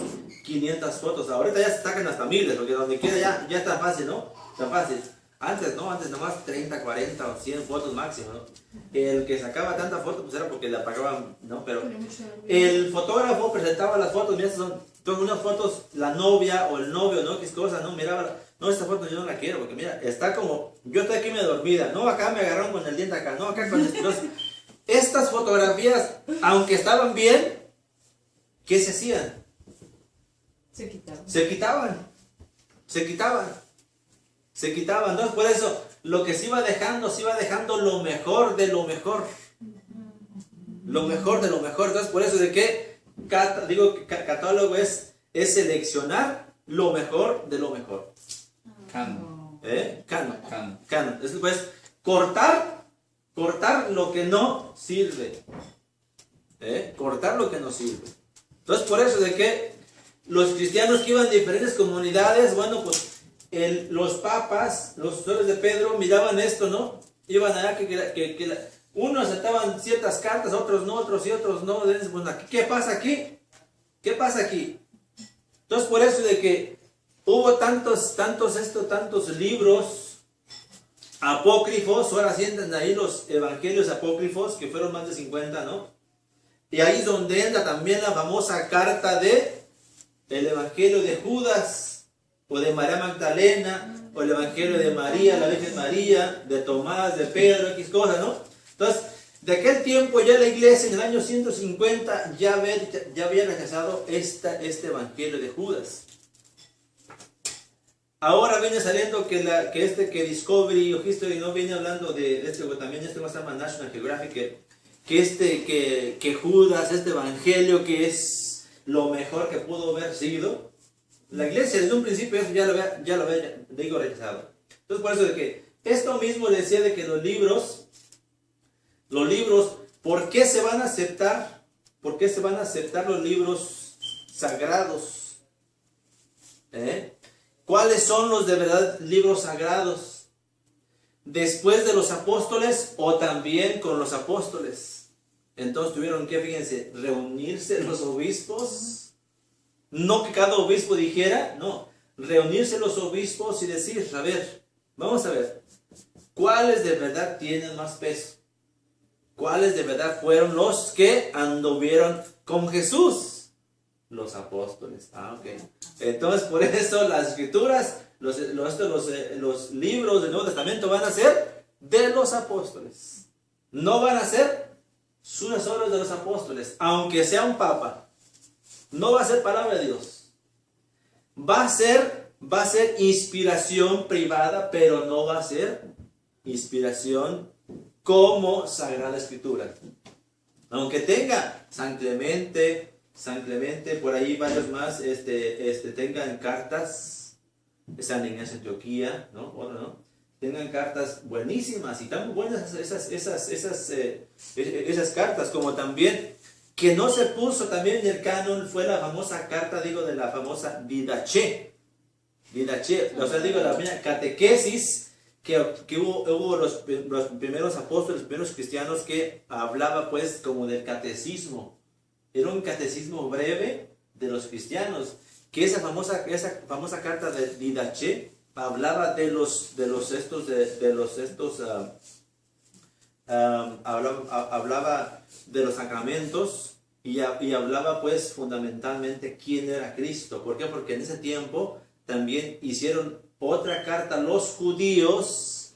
500 fotos, ahorita ya se sacan hasta miles, porque donde quiera ya está fácil, ¿no? Está fácil. Antes nomás 30, 40 o 100 fotos máximo, ¿no? El que sacaba tanta foto pues era porque la pagaban, ¿no? Pero el fotógrafo presentaba las fotos, mira, son unas fotos, la novia o el novio, ¿no? ¿Qué cosa, no? Miraba, no, esta foto yo no la quiero, porque mira, está como, yo estoy aquí medio dormida, no, acá me agarraron con el diente acá, no, acá con esto. Estas fotografías, aunque estaban bien, ¿qué se hacían? Se quitaban. Entonces, por eso, lo que se iba dejando lo mejor de lo mejor. Lo mejor de lo mejor. Entonces, por eso de que, digo que catálogo es seleccionar lo mejor de lo mejor. Canon. Canon. Es pues, cortar lo que no sirve. Cortar lo que no sirve. Entonces, por eso de que los cristianos que iban a diferentes comunidades, bueno, pues los papas, los sucesores de Pedro, miraban esto, ¿no? Iban allá unos aceptaban ciertas cartas, otros no, otros sí, otros no. Bueno, ¿qué pasa aquí? ¿Qué pasa aquí? Entonces, por eso de que hubo tantos libros apócrifos, ahora sienten ahí los evangelios apócrifos, que fueron más de 50, ¿no? Y ahí es donde entra también la famosa carta el evangelio de Judas, o de María Magdalena, o el evangelio de María, la Virgen María, de Tomás, de Pedro, X cosas, ¿no? Entonces, de aquel tiempo ya la iglesia en el año 150 ya había rechazado este evangelio de Judas. Ahora viene saliendo que Discovery o History no viene hablando de también va a ser National Geographic, que Judas, este evangelio que es lo mejor que pudo haber sido. La iglesia desde un principio eso ya lo había rechazado. Entonces, por eso de que esto mismo le decía de que los libros, ¿por qué se van a aceptar? ¿Por qué se van a aceptar los libros sagrados? ¿Cuáles son los de verdad libros sagrados? ¿Después de los apóstoles o también con los apóstoles? Entonces tuvieron que, fíjense, reunirse los obispos. No que cada obispo dijera, no. Reunirse los obispos y decir, a ver, vamos a ver, ¿cuáles de verdad tienen más peso? ¿Cuáles de verdad fueron los que anduvieron con Jesús? Los apóstoles. Ok. Entonces, por eso las escrituras, los libros del Nuevo Testamento van a ser de los apóstoles. No van a ser unas obras de los apóstoles, aunque sea un papa. No va a ser palabra de Dios. Va a ser inspiración privada, pero no va a ser inspiración como Sagrada Escritura. Aunque tenga San Clemente, por ahí varios más, tengan cartas, San Ignacio de Antioquía, ¿no? Bueno, ¿no? Tengan cartas buenísimas y tan buenas esas cartas, como también que no se puso también en el canon fue la famosa carta, de la famosa Didache, o sea, la primera catequesis que hubo los primeros apóstoles, los primeros cristianos, que hablaba pues como del catecismo. Era un catecismo breve de los cristianos, que esa famosa carta de Didache hablaba hablaba de los sacramentos y hablaba pues fundamentalmente quién era Cristo. ¿Por qué? Porque en ese tiempo también hicieron otra carta los judíos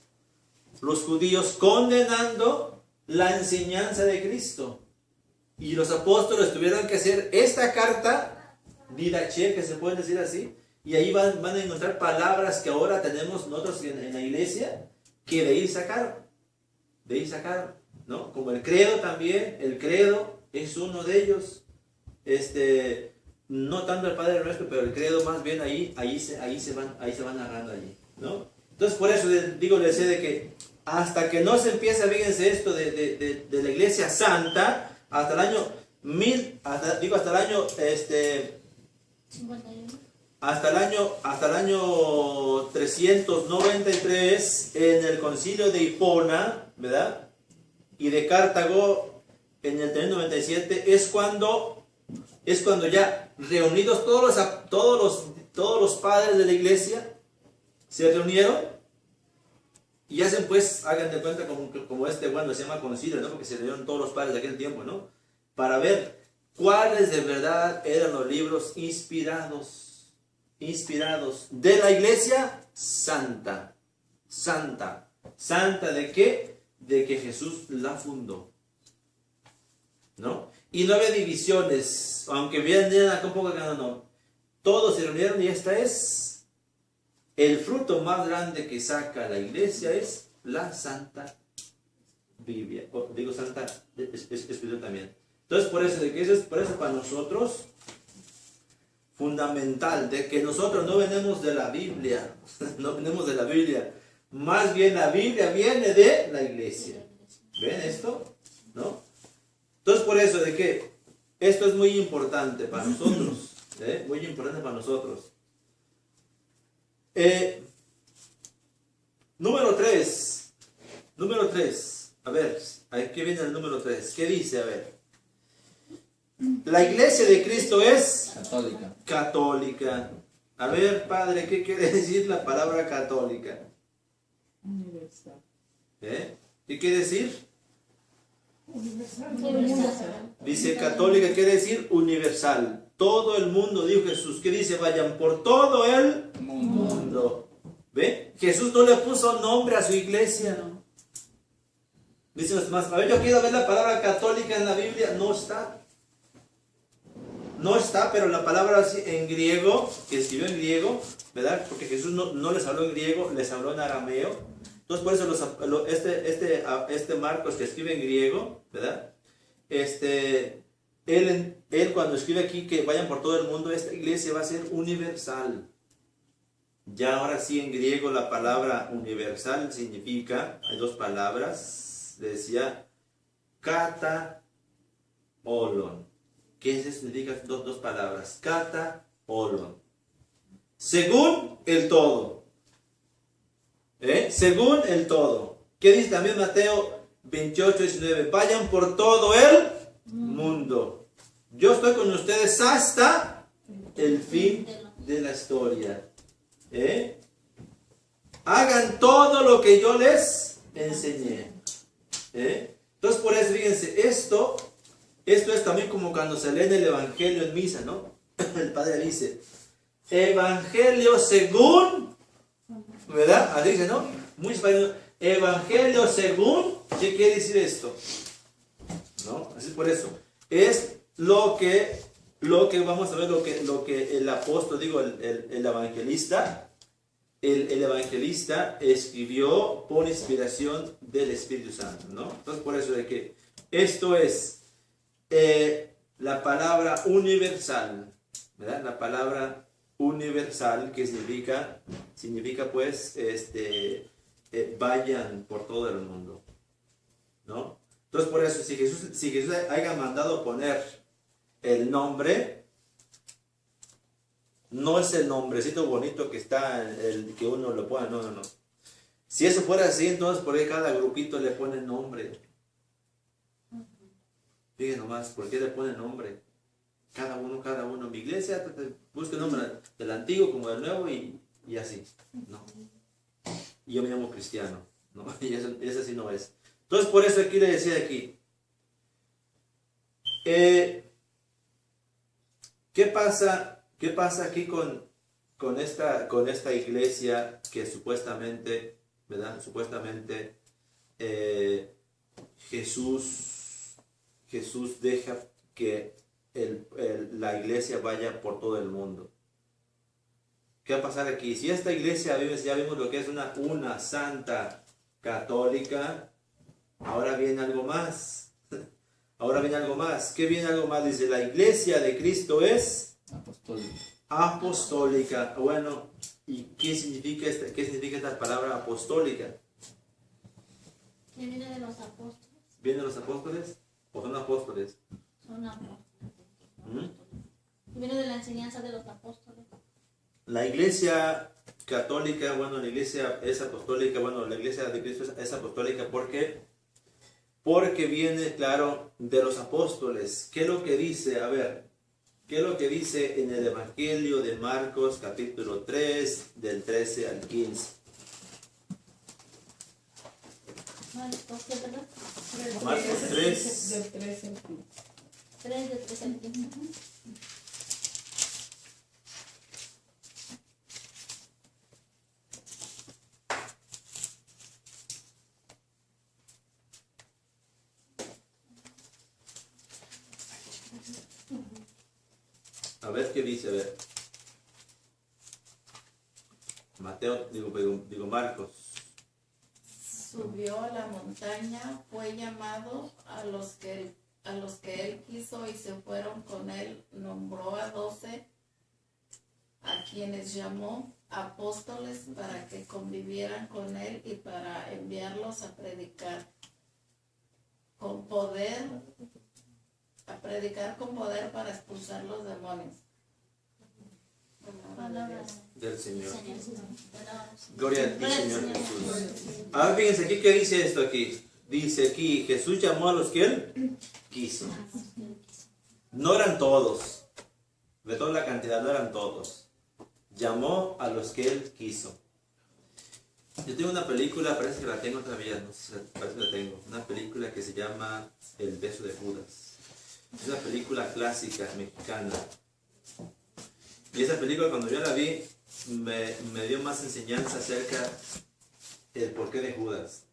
condenando la enseñanza de Cristo. Y los apóstoles tuvieron que hacer esta carta, Didache, que se puede decir así, y ahí van a encontrar palabras que ahora tenemos nosotros en la iglesia, que de ahí sacaron, ¿no? Como el credo también, el credo es uno de ellos, no tanto el Padre Nuestro, pero el credo más bien ahí se van narrando allí. ¿no? Entonces por eso digo, le decía de que hasta que no se empieza, fíjense esto de la iglesia santa, hasta el año 51. hasta el año 393 en el concilio de Hipona, ¿verdad? Y de Cartago en el 397 es cuando ya reunidos todos los padres de la iglesia se reunieron y hacen pues, hagan de cuenta como se llama concilio, ¿no? Porque se reunieron todos los padres de aquel tiempo, ¿no? Para ver cuáles de verdad eran los libros inspirados de la iglesia santa. ¿Santa de qué? De que Jesús la fundó, ¿no? Y no había divisiones, aunque vienen acá un poco acá, no. Todos se reunieron y esta es el fruto más grande que saca la iglesia, es la Santa Biblia, digo Santa Escritura también. Entonces por eso para nosotros fundamental, de que nosotros no venimos de la Biblia, no venimos de la Biblia, más bien la Biblia viene de la iglesia. ¿Ven esto? ¿No? Entonces por eso de que esto es muy importante para nosotros, muy importante para nosotros. Número 3, a ver, aquí viene el número 3, ¿qué dice? A ver, la iglesia de Cristo es católica. A ver, padre, ¿qué quiere decir la palabra católica? Universal. ¿Qué quiere decir? Universal. Dice católica, quiere decir universal. Todo el mundo, dijo Jesús. ¿Qué dice? Vayan por todo el mundo. ¿Ve? Jesús no le puso nombre a su iglesia. Dicen los demás, a ver, yo quiero ver la palabra católica en la Biblia. No está. No está, pero la palabra en griego, que escribió en griego, ¿verdad? Porque Jesús no les habló en griego, les habló en arameo. Entonces por eso este Marcos que escribe en griego, ¿verdad? Él cuando escribe aquí que vayan por todo el mundo, esta iglesia va a ser universal. Ya ahora sí en griego la palabra universal significa, hay dos palabras, decía kata olon. ¿Qué significa dos palabras? Kata olon. Según el todo. Según el todo. ¿Qué dice también Mateo 28:19? Vayan por todo el mundo. Yo estoy con ustedes hasta el fin de la historia. Hagan todo lo que yo les enseñé. Entonces por eso fíjense, esto es también como cuando se lee en el Evangelio en misa, ¿no? El Padre dice, Evangelio según, ¿verdad? Así dice, ¿no? Muy español. Evangelio según, ¿qué quiere decir esto? ¿No? Así por eso. Es lo que vamos a ver, lo que el apóstol, digo, el evangelista, el evangelista escribió por inspiración del Espíritu Santo, ¿no? Entonces por eso de que esto es la palabra universal, ¿verdad? La palabra universal que significa pues vayan por todo el mundo, ¿no? Entonces por eso si Jesús haya mandado poner el nombre, no es el nombrecito bonito que está el que uno lo pone, no. Si eso fuera así, entonces por ahí cada grupito le pone nombre. Fíjense nomás, ¿por qué le ponen nombre? Cada uno. Mi iglesia busca el nombre del antiguo como del nuevo y así. No. Y yo me llamo cristiano. No, y eso así no es. Entonces por eso aquí le decía aquí. ¿Qué pasa aquí con esta iglesia que supuestamente, ¿verdad? Supuestamente Jesús deja que la iglesia vaya por todo el mundo. ¿Qué va a pasar aquí? Si esta iglesia, ya vimos lo que es una santa católica, ahora viene algo más. ¿Qué viene algo más? Dice, la iglesia de Cristo es apostólica. Bueno, ¿y qué significa esta palabra apostólica? Que viene de los apóstoles. ¿Vienen de los apóstoles o son apóstoles? Son apóstoles. ¿Mm? Viene de la enseñanza de los apóstoles. La iglesia católica, bueno, la iglesia es apostólica, bueno, la iglesia de Cristo es apostólica, ¿por qué? Porque viene, claro, de los apóstoles. ¿Qué es lo que dice? A ver, ¿qué es lo que dice en el Evangelio de Marcos, capítulo 3, del 13 al 15? Marcos, ¿qué, verdad? Marcos 3. Del 13 al 15. 3 de 3 al 15. A ver qué dice, a ver. Mateo, digo Marcos. Subió a la montaña, fue llamado a los que él quiso y se fueron con él. Nombró a 12, a quienes llamó apóstoles para que convivieran con él y para enviarlos a predicar con poder para expulsar los demonios. Palabras Del Señor. Señor. Gloria a ti, Gloria al Señor Señor. Jesús. Ahora fíjense aquí, ¿qué dice esto aquí? Dice aquí, Jesús llamó a los que él quiso. No eran todos. De toda la cantidad, no eran todos. Llamó a los que él quiso. Yo tengo una película, parece que la tengo todavía, no sé, parece que la tengo. Una película que se llama El beso de Judas. Es una película clásica mexicana. Y esa película, cuando yo la vi, me dio más enseñanza acerca del porqué de Judas.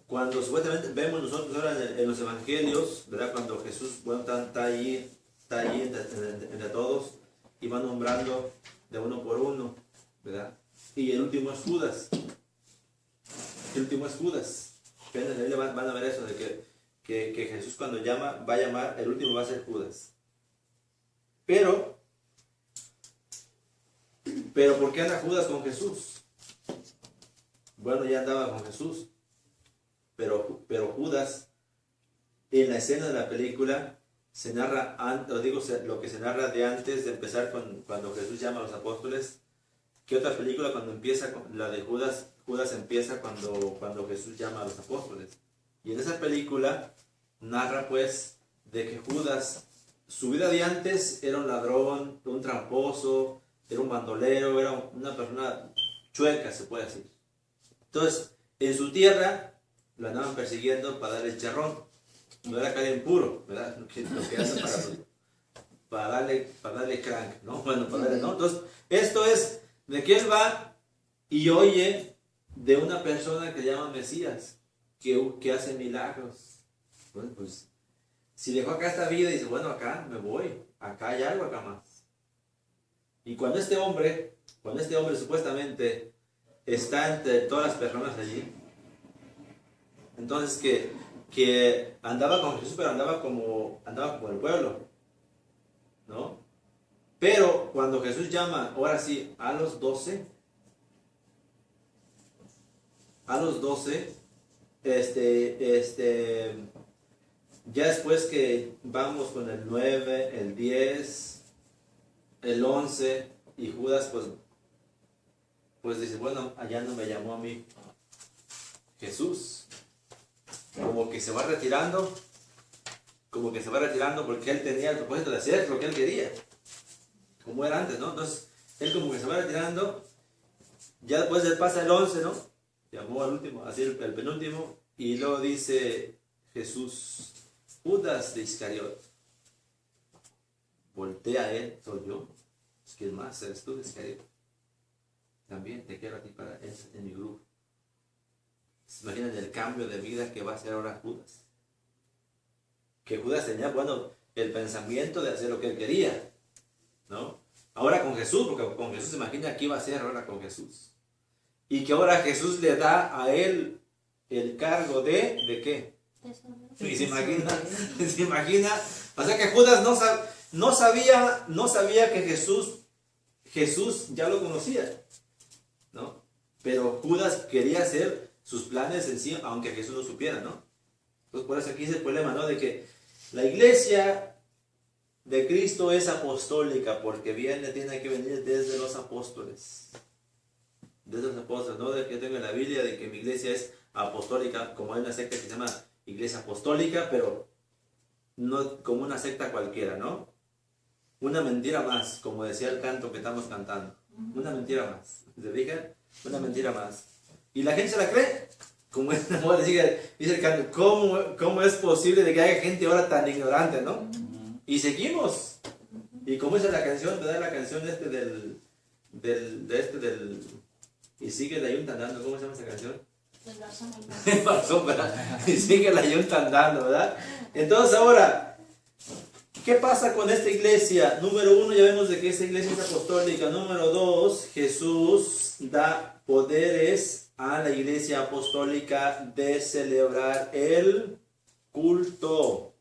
Cuando supuestamente vemos nosotros ahora en los evangelios, ¿verdad? Cuando Jesús, bueno, está ahí entre todos y va nombrando de uno por uno, ¿verdad? Y el último es Judas. El último es Judas. En la Biblia van a ver eso, de que Jesús cuando va a llamar, el último va a ser Judas. Pero ¿por qué anda Judas con Jesús? Bueno, ya andaba con Jesús. Pero Judas, en la escena de la película, se narra, lo que se narra de antes de empezar cuando Jesús llama a los apóstoles. ¿Qué otra película cuando empieza la de Judas? Judas empieza cuando Jesús llama a los apóstoles. Y en esa película narra pues de que Judas, su vida de antes era un ladrón, un tramposo, era un bandolero, era una persona chueca, se puede decir. Entonces, en su tierra lo andaban persiguiendo para darle charrón. No era caer impuro, ¿verdad? Lo que hacen para darle crank, ¿no? Bueno, para darle, ¿no? Entonces, esto es de que él va y oye de una persona que llama Mesías, que hace milagros. Bueno, pues, si dejó acá esta vida y dice, bueno, acá me voy, acá hay algo acá más. Y cuando este hombre supuestamente está entre todas las personas allí, entonces que andaba con Jesús, pero andaba como el pueblo, ¿no? Pero cuando Jesús llama, ahora sí, a los 12, ya después que vamos con el 9, el 10, el 11, y Judas pues dice, bueno, allá no me llamó a mí Jesús. Como que se va retirando porque él tenía el propósito de hacer lo que él quería, como era antes, ¿no? Entonces, él como que se va retirando, ya después pasa el 11, ¿no? Llamó al último, así el penúltimo, y luego dice Jesús, Judas de Iscariot, voltea a él, soy yo, es que más eres tú de Iscariot, también te quiero a ti en mi grupo. ¿Se imaginan el cambio de vida que va a hacer ahora Judas? Que Judas tenía, bueno, el pensamiento de hacer lo que él quería, ¿no? Ahora con Jesús, porque con Jesús se imagina qué iba a hacer ahora con Jesús. Y que ahora Jesús le da a él el cargo ¿de qué? Y se imagina, o sea que Judas no sabe, no sabía que Jesús ya lo conocía, ¿no? Pero Judas quería hacer sus planes en sí, aunque Jesús no supiera, ¿no? Entonces por eso aquí es el problema, ¿no? De que la iglesia de Cristo es apostólica, porque tiene que venir desde los apóstoles. Desde los apóstoles, no de que tengo en la Biblia de que mi iglesia es apostólica, como hay una secta que se llama iglesia apostólica, pero no como una secta cualquiera, ¿no? Una mentira más, como decía el canto que estamos cantando. Una mentira más. ¿Se fijan? Una mentira más. Y la gente se la cree. Como dice el canto, ¿cómo es posible de que haya gente ahora tan ignorante, ¿no? Y seguimos. Y como dice la canción, ¿verdad? La canción y sigue la yunta andando. ¿Cómo se llama esa canción? El Barzón, ¿verdad? Y sigue la yunta andando, ¿verdad? Entonces ahora, ¿qué pasa con esta iglesia? Número 1, ya vemos de que esta iglesia es apostólica. Número 2, Jesús da poderes a la iglesia apostólica de celebrar el culto.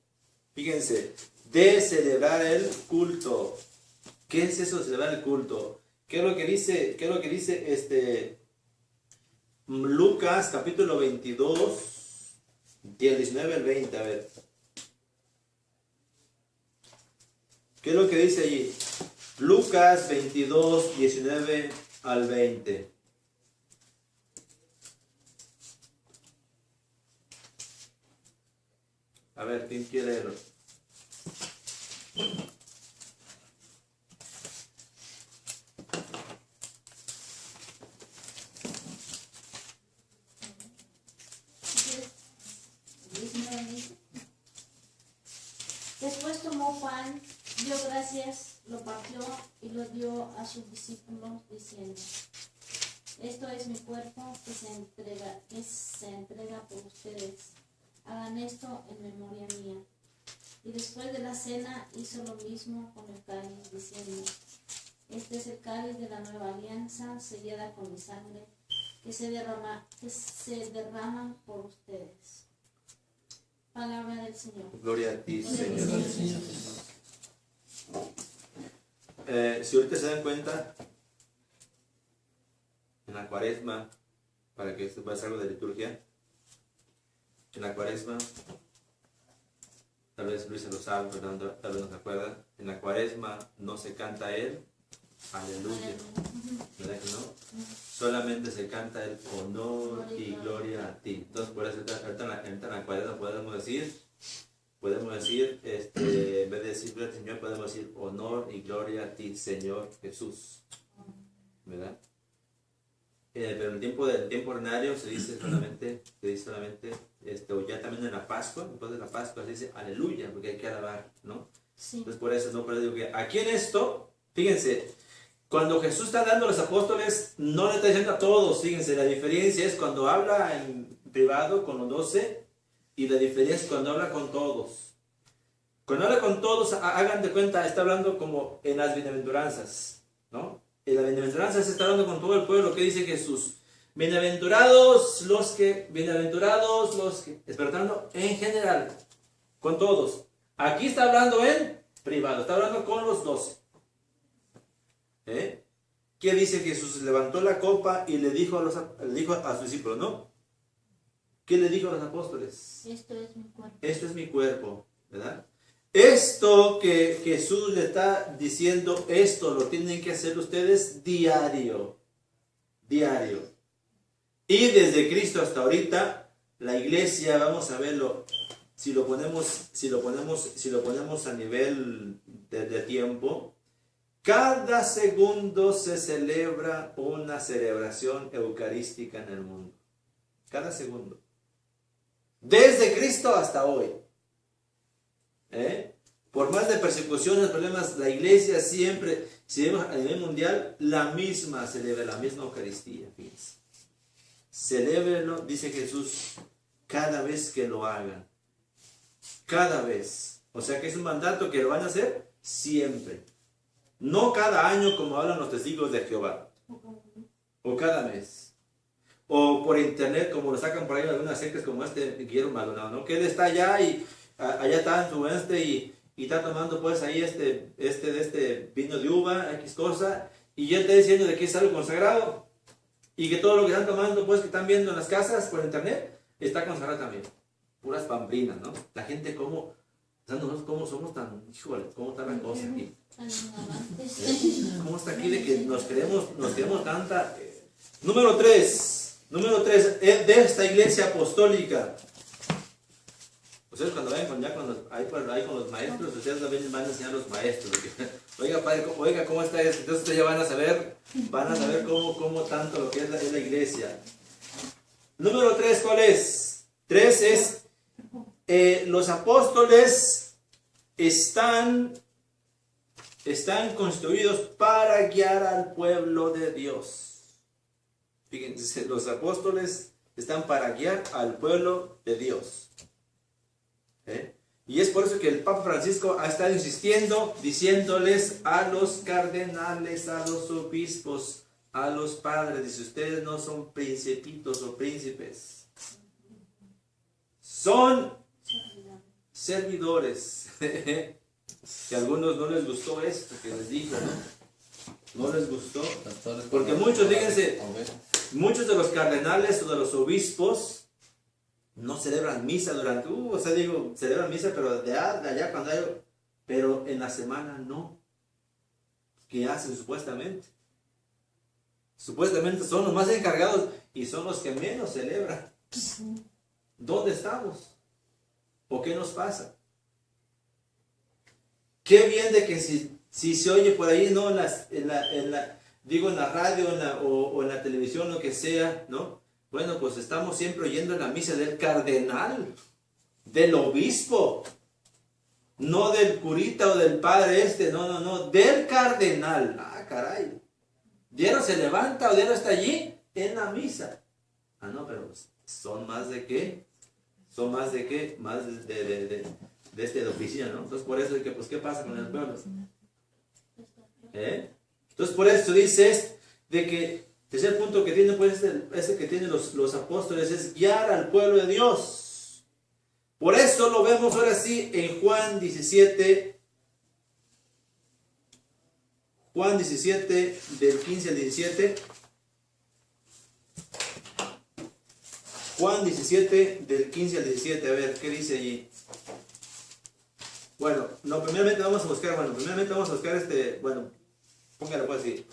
Fíjense, de celebrar el culto. ¿Qué es eso de celebrar el culto? ¿Qué es lo que dice Lucas capítulo 22, del 19 al 20? A ver. ¿Qué es lo que dice allí? Lucas 22, 19 al 20. A ver, ¿quién quiere leerlo? Después tomó pan, dio gracias, lo partió y lo dio a sus discípulos diciendo: esto es mi cuerpo que se entrega por ustedes. Hagan esto en memoria mía. Y después de la cena hizo lo mismo con el cáliz, diciendo: este es el cáliz de la nueva alianza, sellada con mi sangre, que se derrama por ustedes. Palabra del Señor. Gloria a ti, Señor. Gloria al Señor. Si ahorita se dan cuenta, en la cuaresma, para que esto pase algo de liturgia, en la cuaresma, tal vez Luis se lo sabe, Fernando tal vez no se acuerda, en la cuaresma no se canta el aleluya, ¿verdad que no? Solamente se canta el honor y gloria a ti. Entonces por eso ahorita en la cuaresma podemos decir, en vez de decir gloria al Señor, podemos decir honor y gloria a ti, Señor Jesús, ¿verdad? Pero en el tiempo ordinario se dice solamente, o ya también en la Pascua, después de la Pascua se dice aleluya, porque hay que alabar, ¿no? Sí. Entonces por eso digo que aquí en esto, fíjense, cuando Jesús está dando a los apóstoles, no le está diciendo a todos, fíjense, la diferencia es cuando habla en privado con los 12 y la diferencia es cuando habla con todos. Cuando habla con todos, hagan de cuenta, está hablando como en las bienaventuranzas, ¿no? En la bienaventuranza se está hablando con todo el pueblo. ¿Qué dice Jesús? Bienaventurados los que, despertando en general, con todos. Aquí está hablando en privado, está hablando con los 12. ¿Qué dice Jesús? Levantó la copa y le dijo a sus discípulos, ¿no? ¿Qué le dijo a los apóstoles? Esto es mi cuerpo. Esto es mi cuerpo, ¿verdad? Esto que Jesús le está diciendo, esto lo tienen que hacer ustedes diario. Diario. Y desde Cristo hasta ahorita, la iglesia, vamos a verlo, si lo ponemos a nivel de tiempo, cada segundo se celebra una celebración eucarística en el mundo. Cada segundo. Desde Cristo hasta hoy. Por más de persecuciones, problemas, la iglesia siempre, si vemos a nivel mundial, celebra la misma Eucaristía. Fíjense. Celébrelo, dice Jesús, cada vez que lo hagan. Cada vez. O sea que es un mandato que lo van a hacer siempre. No cada año como hablan los testigos de Jehová. O cada mes. O por internet como lo sacan por ahí algunas sectas como Guillermo Maldonado, ¿no? Que él está allá y allá está en su y está tomando pues ahí de este vino de uva, X cosa, y él está diciendo de que es algo consagrado, y que todo lo que están tomando pues que están viendo en las casas por internet, está consagrado también. Puras pamplinas, ¿no? La gente como, o sea, nosotros cómo somos tan, híjole, cómo está la cosa aquí. ¿Cómo está aquí de que nos creemos tanta? Número 3 de esta iglesia apostólica. Ustedes cuando vayan con los maestros, ustedes también van a enseñar a los maestros. Oiga, padre, oiga, ¿cómo está esto? Entonces ustedes ya van a saber cómo tanto lo que es la iglesia. Número 3, ¿cuál es? 3 es, los apóstoles están construidos para guiar al pueblo de Dios. Fíjense, los apóstoles están para guiar al pueblo de Dios. Y es por eso que el Papa Francisco ha estado insistiendo, diciéndoles a los cardenales, a los obispos, a los padres, dice, ustedes no son principitos o príncipes, son servidores. Que a algunos no les gustó esto que les digo, ¿no? No les gustó, porque muchos, fíjense, muchos de los cardenales o de los obispos no celebran misa durante, celebran misa, pero de allá cuando hay, pero en la semana no. ¿Qué hacen supuestamente? Supuestamente son los más encargados y son los que menos celebran. ¿Dónde estamos? ¿O qué nos pasa? Qué bien de que si se oye por ahí, ¿no? En la radio o en la televisión, lo que sea, ¿no? Bueno, pues estamos siempre oyendo la misa del cardenal, del obispo, no del curita o del padre no, del cardenal. Ah, caray. Diario se levanta o diario está allí en la misa. Ah, no, pero son más de qué? Son más de qué? Más de oficina, ¿no? Entonces por eso es que, pues, ¿qué pasa con el pueblo? Entonces por eso dices de que tercer punto que tiene, pues, ese que tienen los apóstoles es guiar al pueblo de Dios. Por eso lo vemos ahora sí en Juan 17, del 15 al 17. Juan 17, del 15 al 17, a ver, ¿qué dice allí? Bueno, no, primeramente vamos a buscar, póngalo pues así.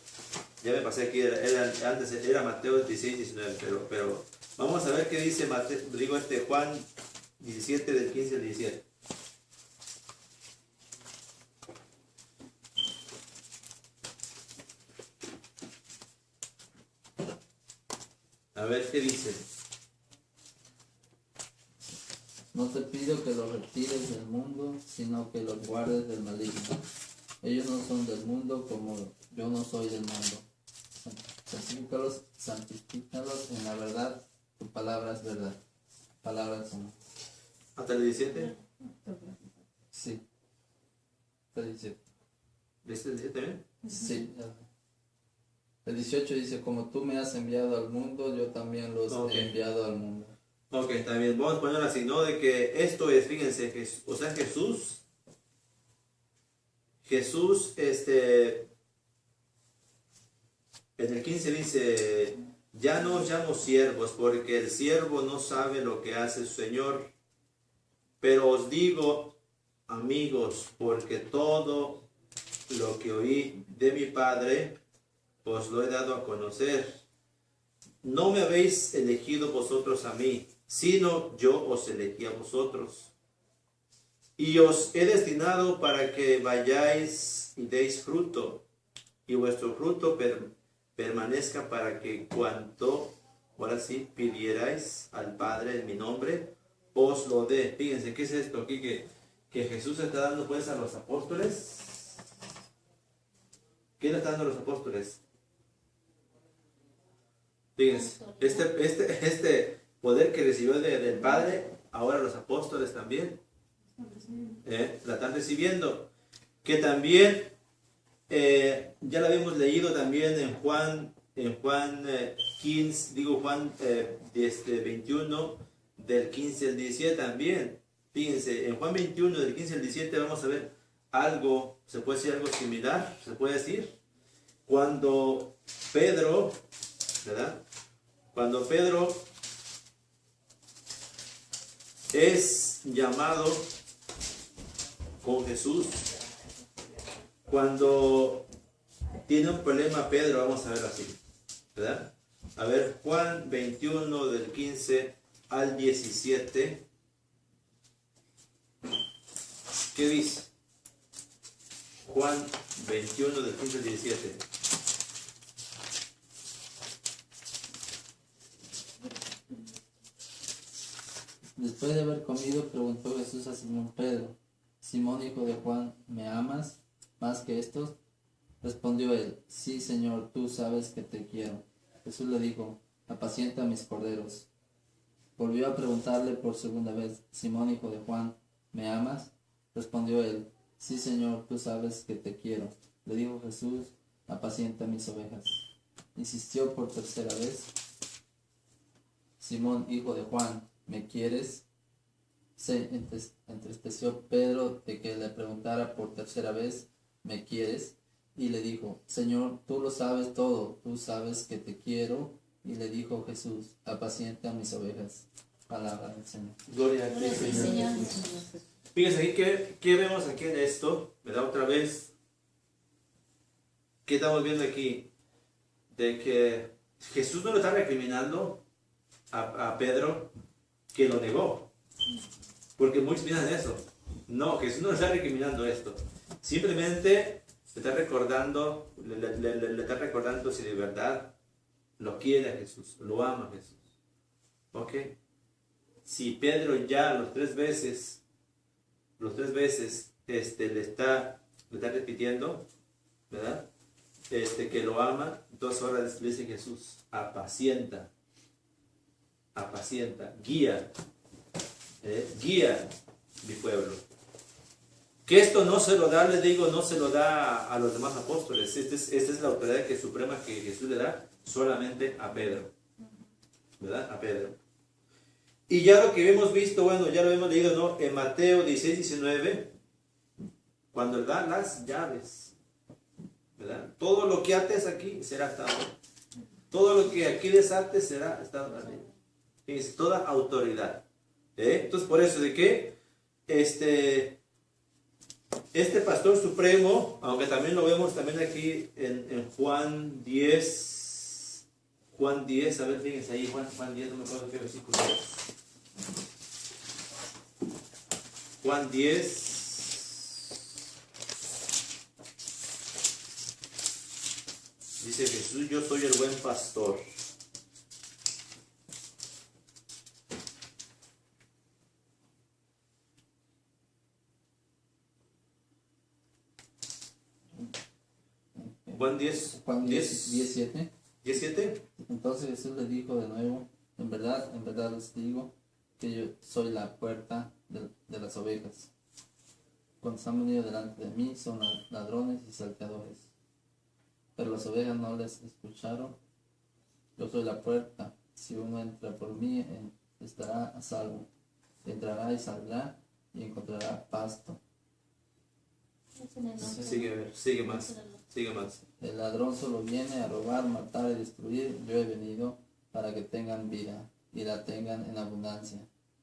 Ya me pasé aquí, antes era Mateo 16, 19, pero vamos a ver qué dice Juan 17 del 15 al 17. A ver qué dice. No te pido que los retires del mundo, sino que los guardes del maligno. Ellos no son del mundo como yo no soy del mundo. Santifícalos en la verdad, tu palabra es verdad. Palabra es amor. ¿Hasta el 17? Sí. Hasta el 17. ¿Viste el 17 también? Sí. El 18 dice, como tú me has enviado al mundo, yo también los he enviado al mundo. Ok, está bien. Vamos a ponerlo así, ¿no? De que esto es, fíjense, o sea, Jesús, en el 15 dice, ya no os llamo siervos, porque el siervo no sabe lo que hace su Señor, pero os digo, amigos, porque todo lo que oí de mi Padre, os lo he dado a conocer. No me habéis elegido vosotros a mí, sino yo os elegí a vosotros. Y os he destinado para que vayáis y deis fruto, y vuestro fruto permanezca, para que cuanto, ahora sí, pidierais al Padre en mi nombre, os lo dé. Fíjense, ¿qué es esto aquí que Jesús está dando pues a los apóstoles? ¿Qué le está dando a los apóstoles? Fíjense, este poder que recibió del Padre, ahora los apóstoles también la están recibiendo. Que también, ya lo habíamos leído también en Juan 21, del 15 al 17 también. Fíjense, en Juan 21, del 15 al 17, vamos a ver algo, se puede decir algo similar, se puede decir, cuando Pedro, ¿verdad? Cuando Pedro es llamado con Jesús, cuando tiene un problema Pedro, vamos a ver así, ¿verdad? A ver, Juan 21 del 15 al 17, ¿qué dice? Juan 21 del 15 al 17. Después de haber comido, preguntó Jesús a Simón Pedro: Simón, hijo de Juan, ¿me amas más que estos? Respondió él: Sí, Señor, tú sabes que te quiero. Jesús le dijo: Apacienta mis corderos. Volvió a preguntarle por segunda vez: Simón, hijo de Juan, ¿me amas? Respondió él: Sí, Señor, tú sabes que te quiero. Le dijo Jesús: Apacienta mis ovejas. Insistió por tercera vez: Simón, hijo de Juan, ¿me quieres? Se entristeció Pedro de que le preguntara por tercera vez: ¿me quieres? Y le dijo: Señor, tú lo sabes todo, tú sabes que te quiero. Y le dijo Jesús: apacienta mis ovejas. Palabra del Señor. Gloria a ti, Gloria a ti, Señor. Señor. Fíjense aquí, ¿qué vemos aquí en esto? ¿Verdad? Otra vez, ¿qué estamos viendo aquí? De que Jesús no le está recriminando a Pedro que lo negó. Porque muchos piensan eso. No, Jesús no le está recriminando esto. Simplemente le está recordando, le está recordando si de verdad lo quiere a Jesús, lo ama a Jesús. ¿Ok? Si Pedro ya los tres veces le está repitiendo, ¿verdad? Que lo ama, entonces ahora le dice Jesús: apacienta, guía, guía mi pueblo. Que esto no se lo da, les digo, no se lo da a los demás apóstoles. Esta es la autoridad suprema que Jesús le da solamente a Pedro, ¿verdad? A Pedro. Y ya lo que hemos visto, bueno, ya lo hemos leído, ¿no? En Mateo 16, 19, cuando da las llaves, ¿verdad? Todo lo que ates aquí será atado. Todo lo que aquí desates será atado también. Fíjense, toda autoridad. Entonces, por eso de que este pastor supremo, aunque también lo vemos también aquí en Juan 10, a ver, fíjense ahí, Juan 10, no me acuerdo qué versículo es. Juan 10. Dice Jesús: yo soy el buen pastor. Juan 10, Juan 17. 17. Entonces Jesús le dijo de nuevo: en verdad les digo que yo soy la puerta de las ovejas. Cuando han venido delante de mí son ladrones y salteadores, pero las ovejas no les escucharon. Yo soy la puerta. Si uno entra por mí, estará a salvo. Entrará y saldrá y encontrará pasto. Sigue más. El ladrón solo viene a robar, matar y destruir. Yo he venido para que tengan vida y la tengan en abundancia.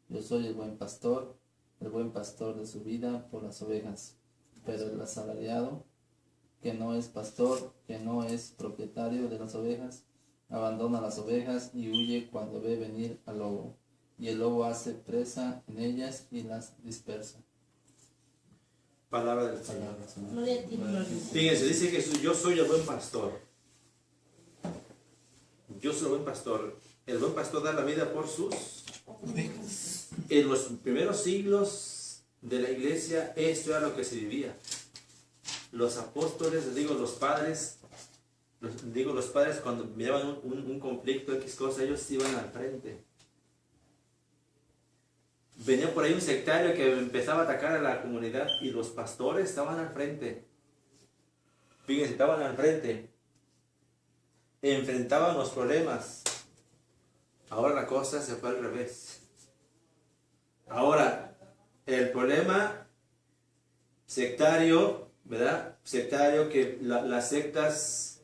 Yo soy el buen pastor de su vida por las ovejas. Pero el asalariado, que no es pastor, que no es propietario de las ovejas, abandona las ovejas y huye cuando ve venir al lobo. Y el lobo hace presa en ellas y las dispersa. Palabra del Señor. Gloria a ti. Fíjense, dice Jesús: yo soy el buen pastor. Yo soy el buen pastor. El buen pastor da la vida por sus ovejas. En los primeros siglos de la iglesia, esto era lo que se vivía. Los apóstoles, les digo, los padres cuando miraban un conflicto, X cosa, ellos iban al frente. Venía por ahí un sectario que empezaba a atacar a la comunidad y los pastores estaban al frente. Fíjense, estaban al frente. Enfrentaban los problemas. Ahora la cosa se fue al revés. Ahora, el problema sectario, ¿verdad? Sectario que las sectas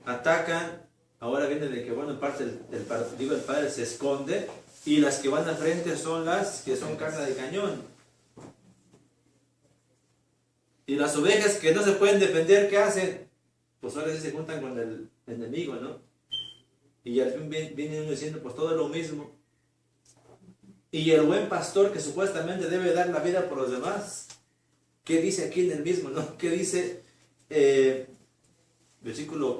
atacan. Ahora viene de que, bueno, en parte el padre se esconde y las que van al frente son las que son carne de cañón. Y las ovejas que no se pueden defender, ¿qué hacen? Pues ahora sí se juntan con el enemigo, ¿no? Y al fin viene uno diciendo, pues todo es lo mismo. Y el buen pastor que supuestamente debe dar la vida por los demás, ¿qué dice aquí en el mismo, no? ¿Qué dice? Versículo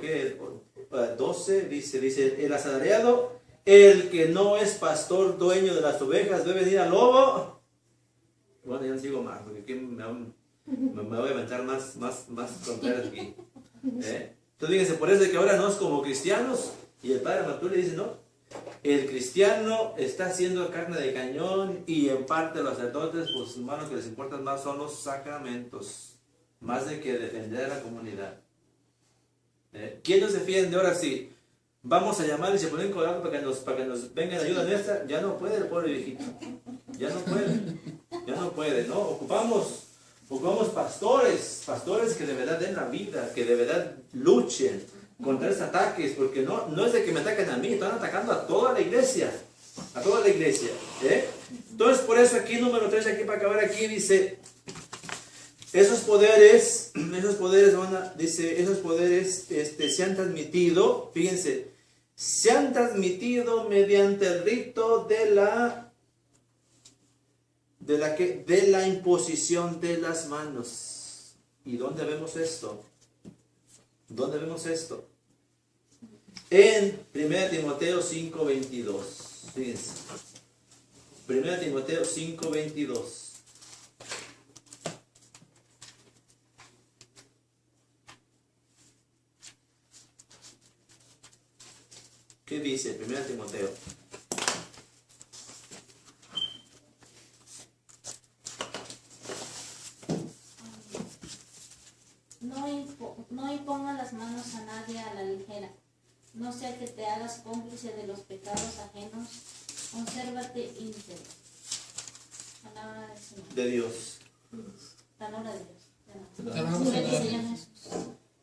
12, dice, el asalariado, el que no es pastor dueño de las ovejas, debe venir al lobo. Bueno, ya no sigo más, porque aquí me voy a inventar más tonterías aquí. Entonces fíjense, por eso es que ahora no es como cristianos, y el padre Matú le dice, no, el cristiano está haciendo carne de cañón, y en parte los sacerdotes, pues hermanos, que les importan más son los sacramentos, más de que defender a la comunidad. ¿Quién nos defiende ahora sí? Vamos a llamar y se ponen colgados para que nos vengan ayuda nuestra. Ya no puede el pobre viejito. Ya no puede, ¿no? Ocupamos pastores que de verdad den la vida, que de verdad luchen contra estos ataques, porque no es de que me ataquen a mí, están atacando a toda la iglesia. A toda la iglesia. Entonces, por eso aquí, número 3, aquí para acabar, aquí dice... Esos poderes se han transmitido, fíjense, se han transmitido mediante el rito de la imposición de las manos. ¿Y dónde vemos esto? ¿Dónde vemos esto? En 1 Timoteo 5:22. Fíjense. 1 Timoteo 5:22. ¿Qué dice 1 Timoteo? No imponga las manos a nadie a la ligera, no sea que te hagas cómplice de los pecados ajenos, consérvate íntegro. Palabra del Señor. De Dios. Palabra de Dios.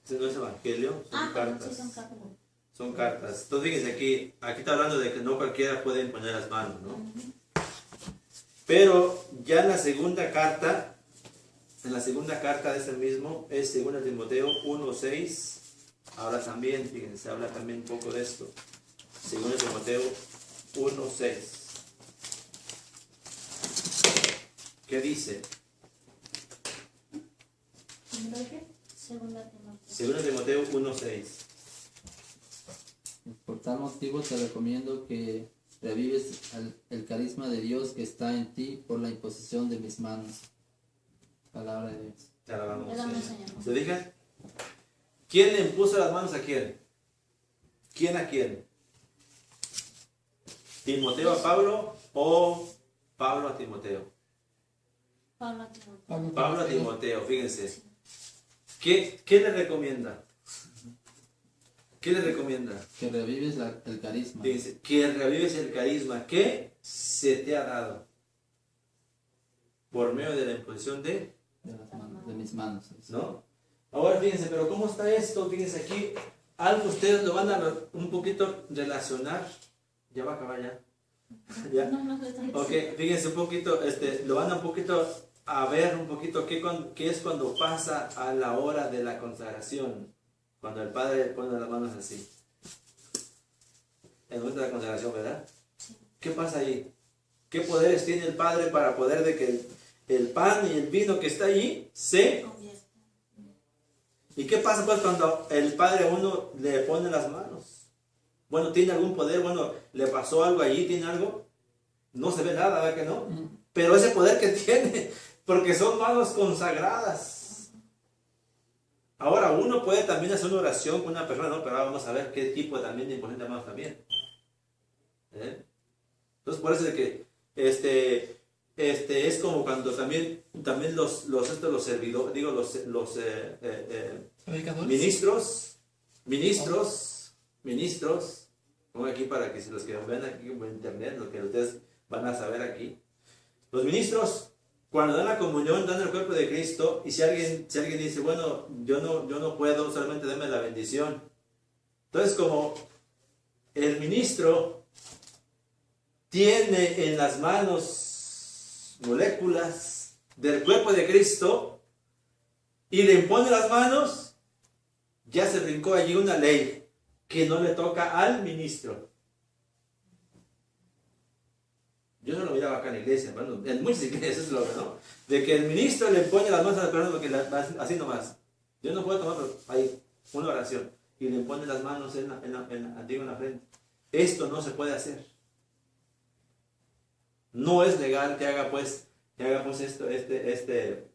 ¿Este no es evangelio? Son cartas. Sí, son cartas. Son cartas. Entonces fíjense aquí está hablando de que no cualquiera puede imponer las manos, ¿no? Pero ya en la segunda carta de ese mismo, es 2 Timoteo 1:6, habla también, fíjense, habla también un poco de esto. 2 Timoteo 1:6. ¿Qué dice? Segunda Timoteo 1:6. Por tal motivo te recomiendo que revives el carisma de Dios que está en ti por la imposición de mis manos. Palabra de Dios. Te alabamos, Señor. ¿Se fijan? ¿Quién le impuso las manos a quién? ¿Quién a quién? ¿Timoteo a Pablo o Pablo a Timoteo? Pablo a Timoteo, fíjense. ¿Qué le recomienda? ¿Qué le recomienda? Que revives el carisma. Fíjense, que revives el carisma que se te ha dado por medio de la imposición de mis manos. ¿No? Ahora fíjense, pero ¿cómo está esto? Fíjense aquí, algo ustedes lo van a un poquito relacionar. Ya va a acabar ya. ¿Ya? Ok, fíjense un poquito, lo van a un poquito a ver un poquito qué es cuando pasa a la hora de la consagración. Cuando el Padre pone las manos así. En el momento de la consagración, ¿verdad? ¿Qué pasa ahí? ¿Qué poderes tiene el Padre para poder de que el pan y el vino que está allí se... ¿Y qué pasa pues cuando el Padre a uno le pone las manos? Bueno, ¿tiene algún poder? Bueno, ¿le pasó algo allí? ¿Tiene algo? No se ve nada, ¿verdad que no? Pero ese poder que tiene, porque son manos consagradas. Ahora, uno puede también hacer una oración con una persona, ¿no? Pero vamos a ver qué tipo también de imposición de manos también. Entonces, por eso es que es como cuando también los servidores, digo, los ministros, pongo aquí para que si los que ven aquí por internet, lo que ustedes van a saber aquí, los ministros Cuando dan la comunión, dan el cuerpo de Cristo, y si alguien dice, bueno, yo no puedo, solamente dame la bendición. Entonces, como el ministro tiene en las manos moléculas del cuerpo de Cristo y le impone las manos, ya se brincó allí una ley que no le toca al ministro. Yo no lo miraba acá en la iglesia, bueno, en muchas iglesias es lo que no, de que el ministro le pone las manos a la persona porque así nomás. Yo no puedo tomar, pero hay una oración y le pone las manos en la frente. Esto no se puede hacer. No es legal que haga pues esto, el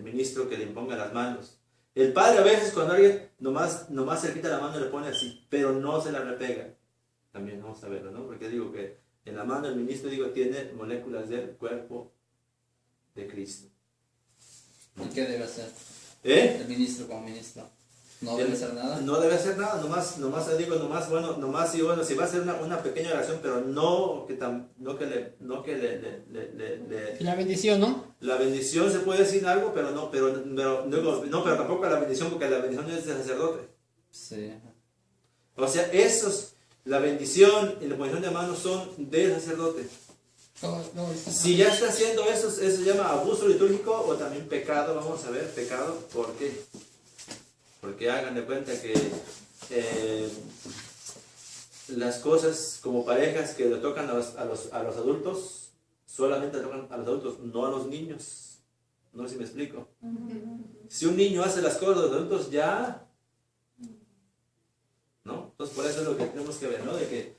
ministro que le imponga las manos. El padre a veces cuando alguien nomás se le quita la mano y le pone así, pero no se la repega. También vamos a verlo, ¿no? Porque digo que en la mano el ministro, tiene moléculas del cuerpo de Cristo. ¿Y qué debe hacer ¿Eh? el ministro como ministro? ¿No debe hacer nada? No debe hacer nada, nomás si va a hacer una pequeña oración, pero no que le La bendición, ¿no? la bendición se puede decir algo, pero tampoco la bendición, porque la bendición es del sacerdote. Sí. O sea, la bendición y la posición de manos son del sacerdote. Si ya está haciendo eso se llama abuso litúrgico o también pecado. Vamos a ver, pecado, ¿por qué? Porque hagan de cuenta que las cosas como parejas que le tocan a los adultos, solamente le tocan a los adultos, no a los niños. No sé si me explico. Si un niño hace las cosas de los adultos, ya... ¿no? Entonces por eso es lo que tenemos que ver, ¿no? De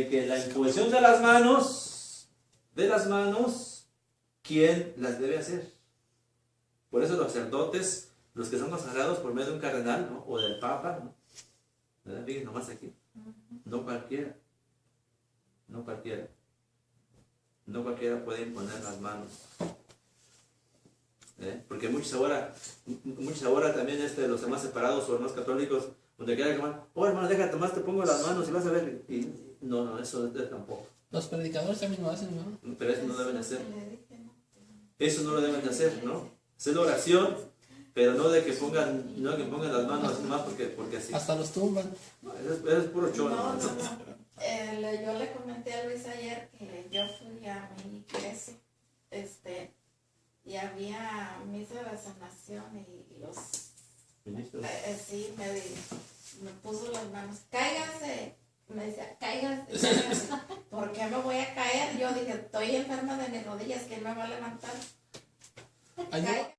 que la imposición de las manos, ¿quién las debe hacer? Por eso los sacerdotes, los que son consagrados por medio de un cardenal, ¿no? O del papa, ¿no? ¿Verdad? Fíjense nomás aquí. No cualquiera puede imponer las manos. Porque muchos ahora también los demás separados o los más católicos, donde quiera que van, hermano, déjate más, te pongo las manos y vas a ver. Y no, eso tampoco. Los predicadores también lo hacen, ¿no? Pero eso no deben hacer. Eso no lo deben de hacer, ¿no? Hacer la oración, pero no de que pongan las manos así nomás porque así. Hasta los tumban. No, eso es puro choro. No. Yo le comenté a Luis ayer que yo fui a mi iglesia, y había misa de sanación y los Ministros. sí, me puso las manos, cáigase, me decía, cáigase, ¿por qué me voy a caer? Yo dije, estoy enferma de mis rodillas, ¿quién me va a levantar? Hay, Cáigase.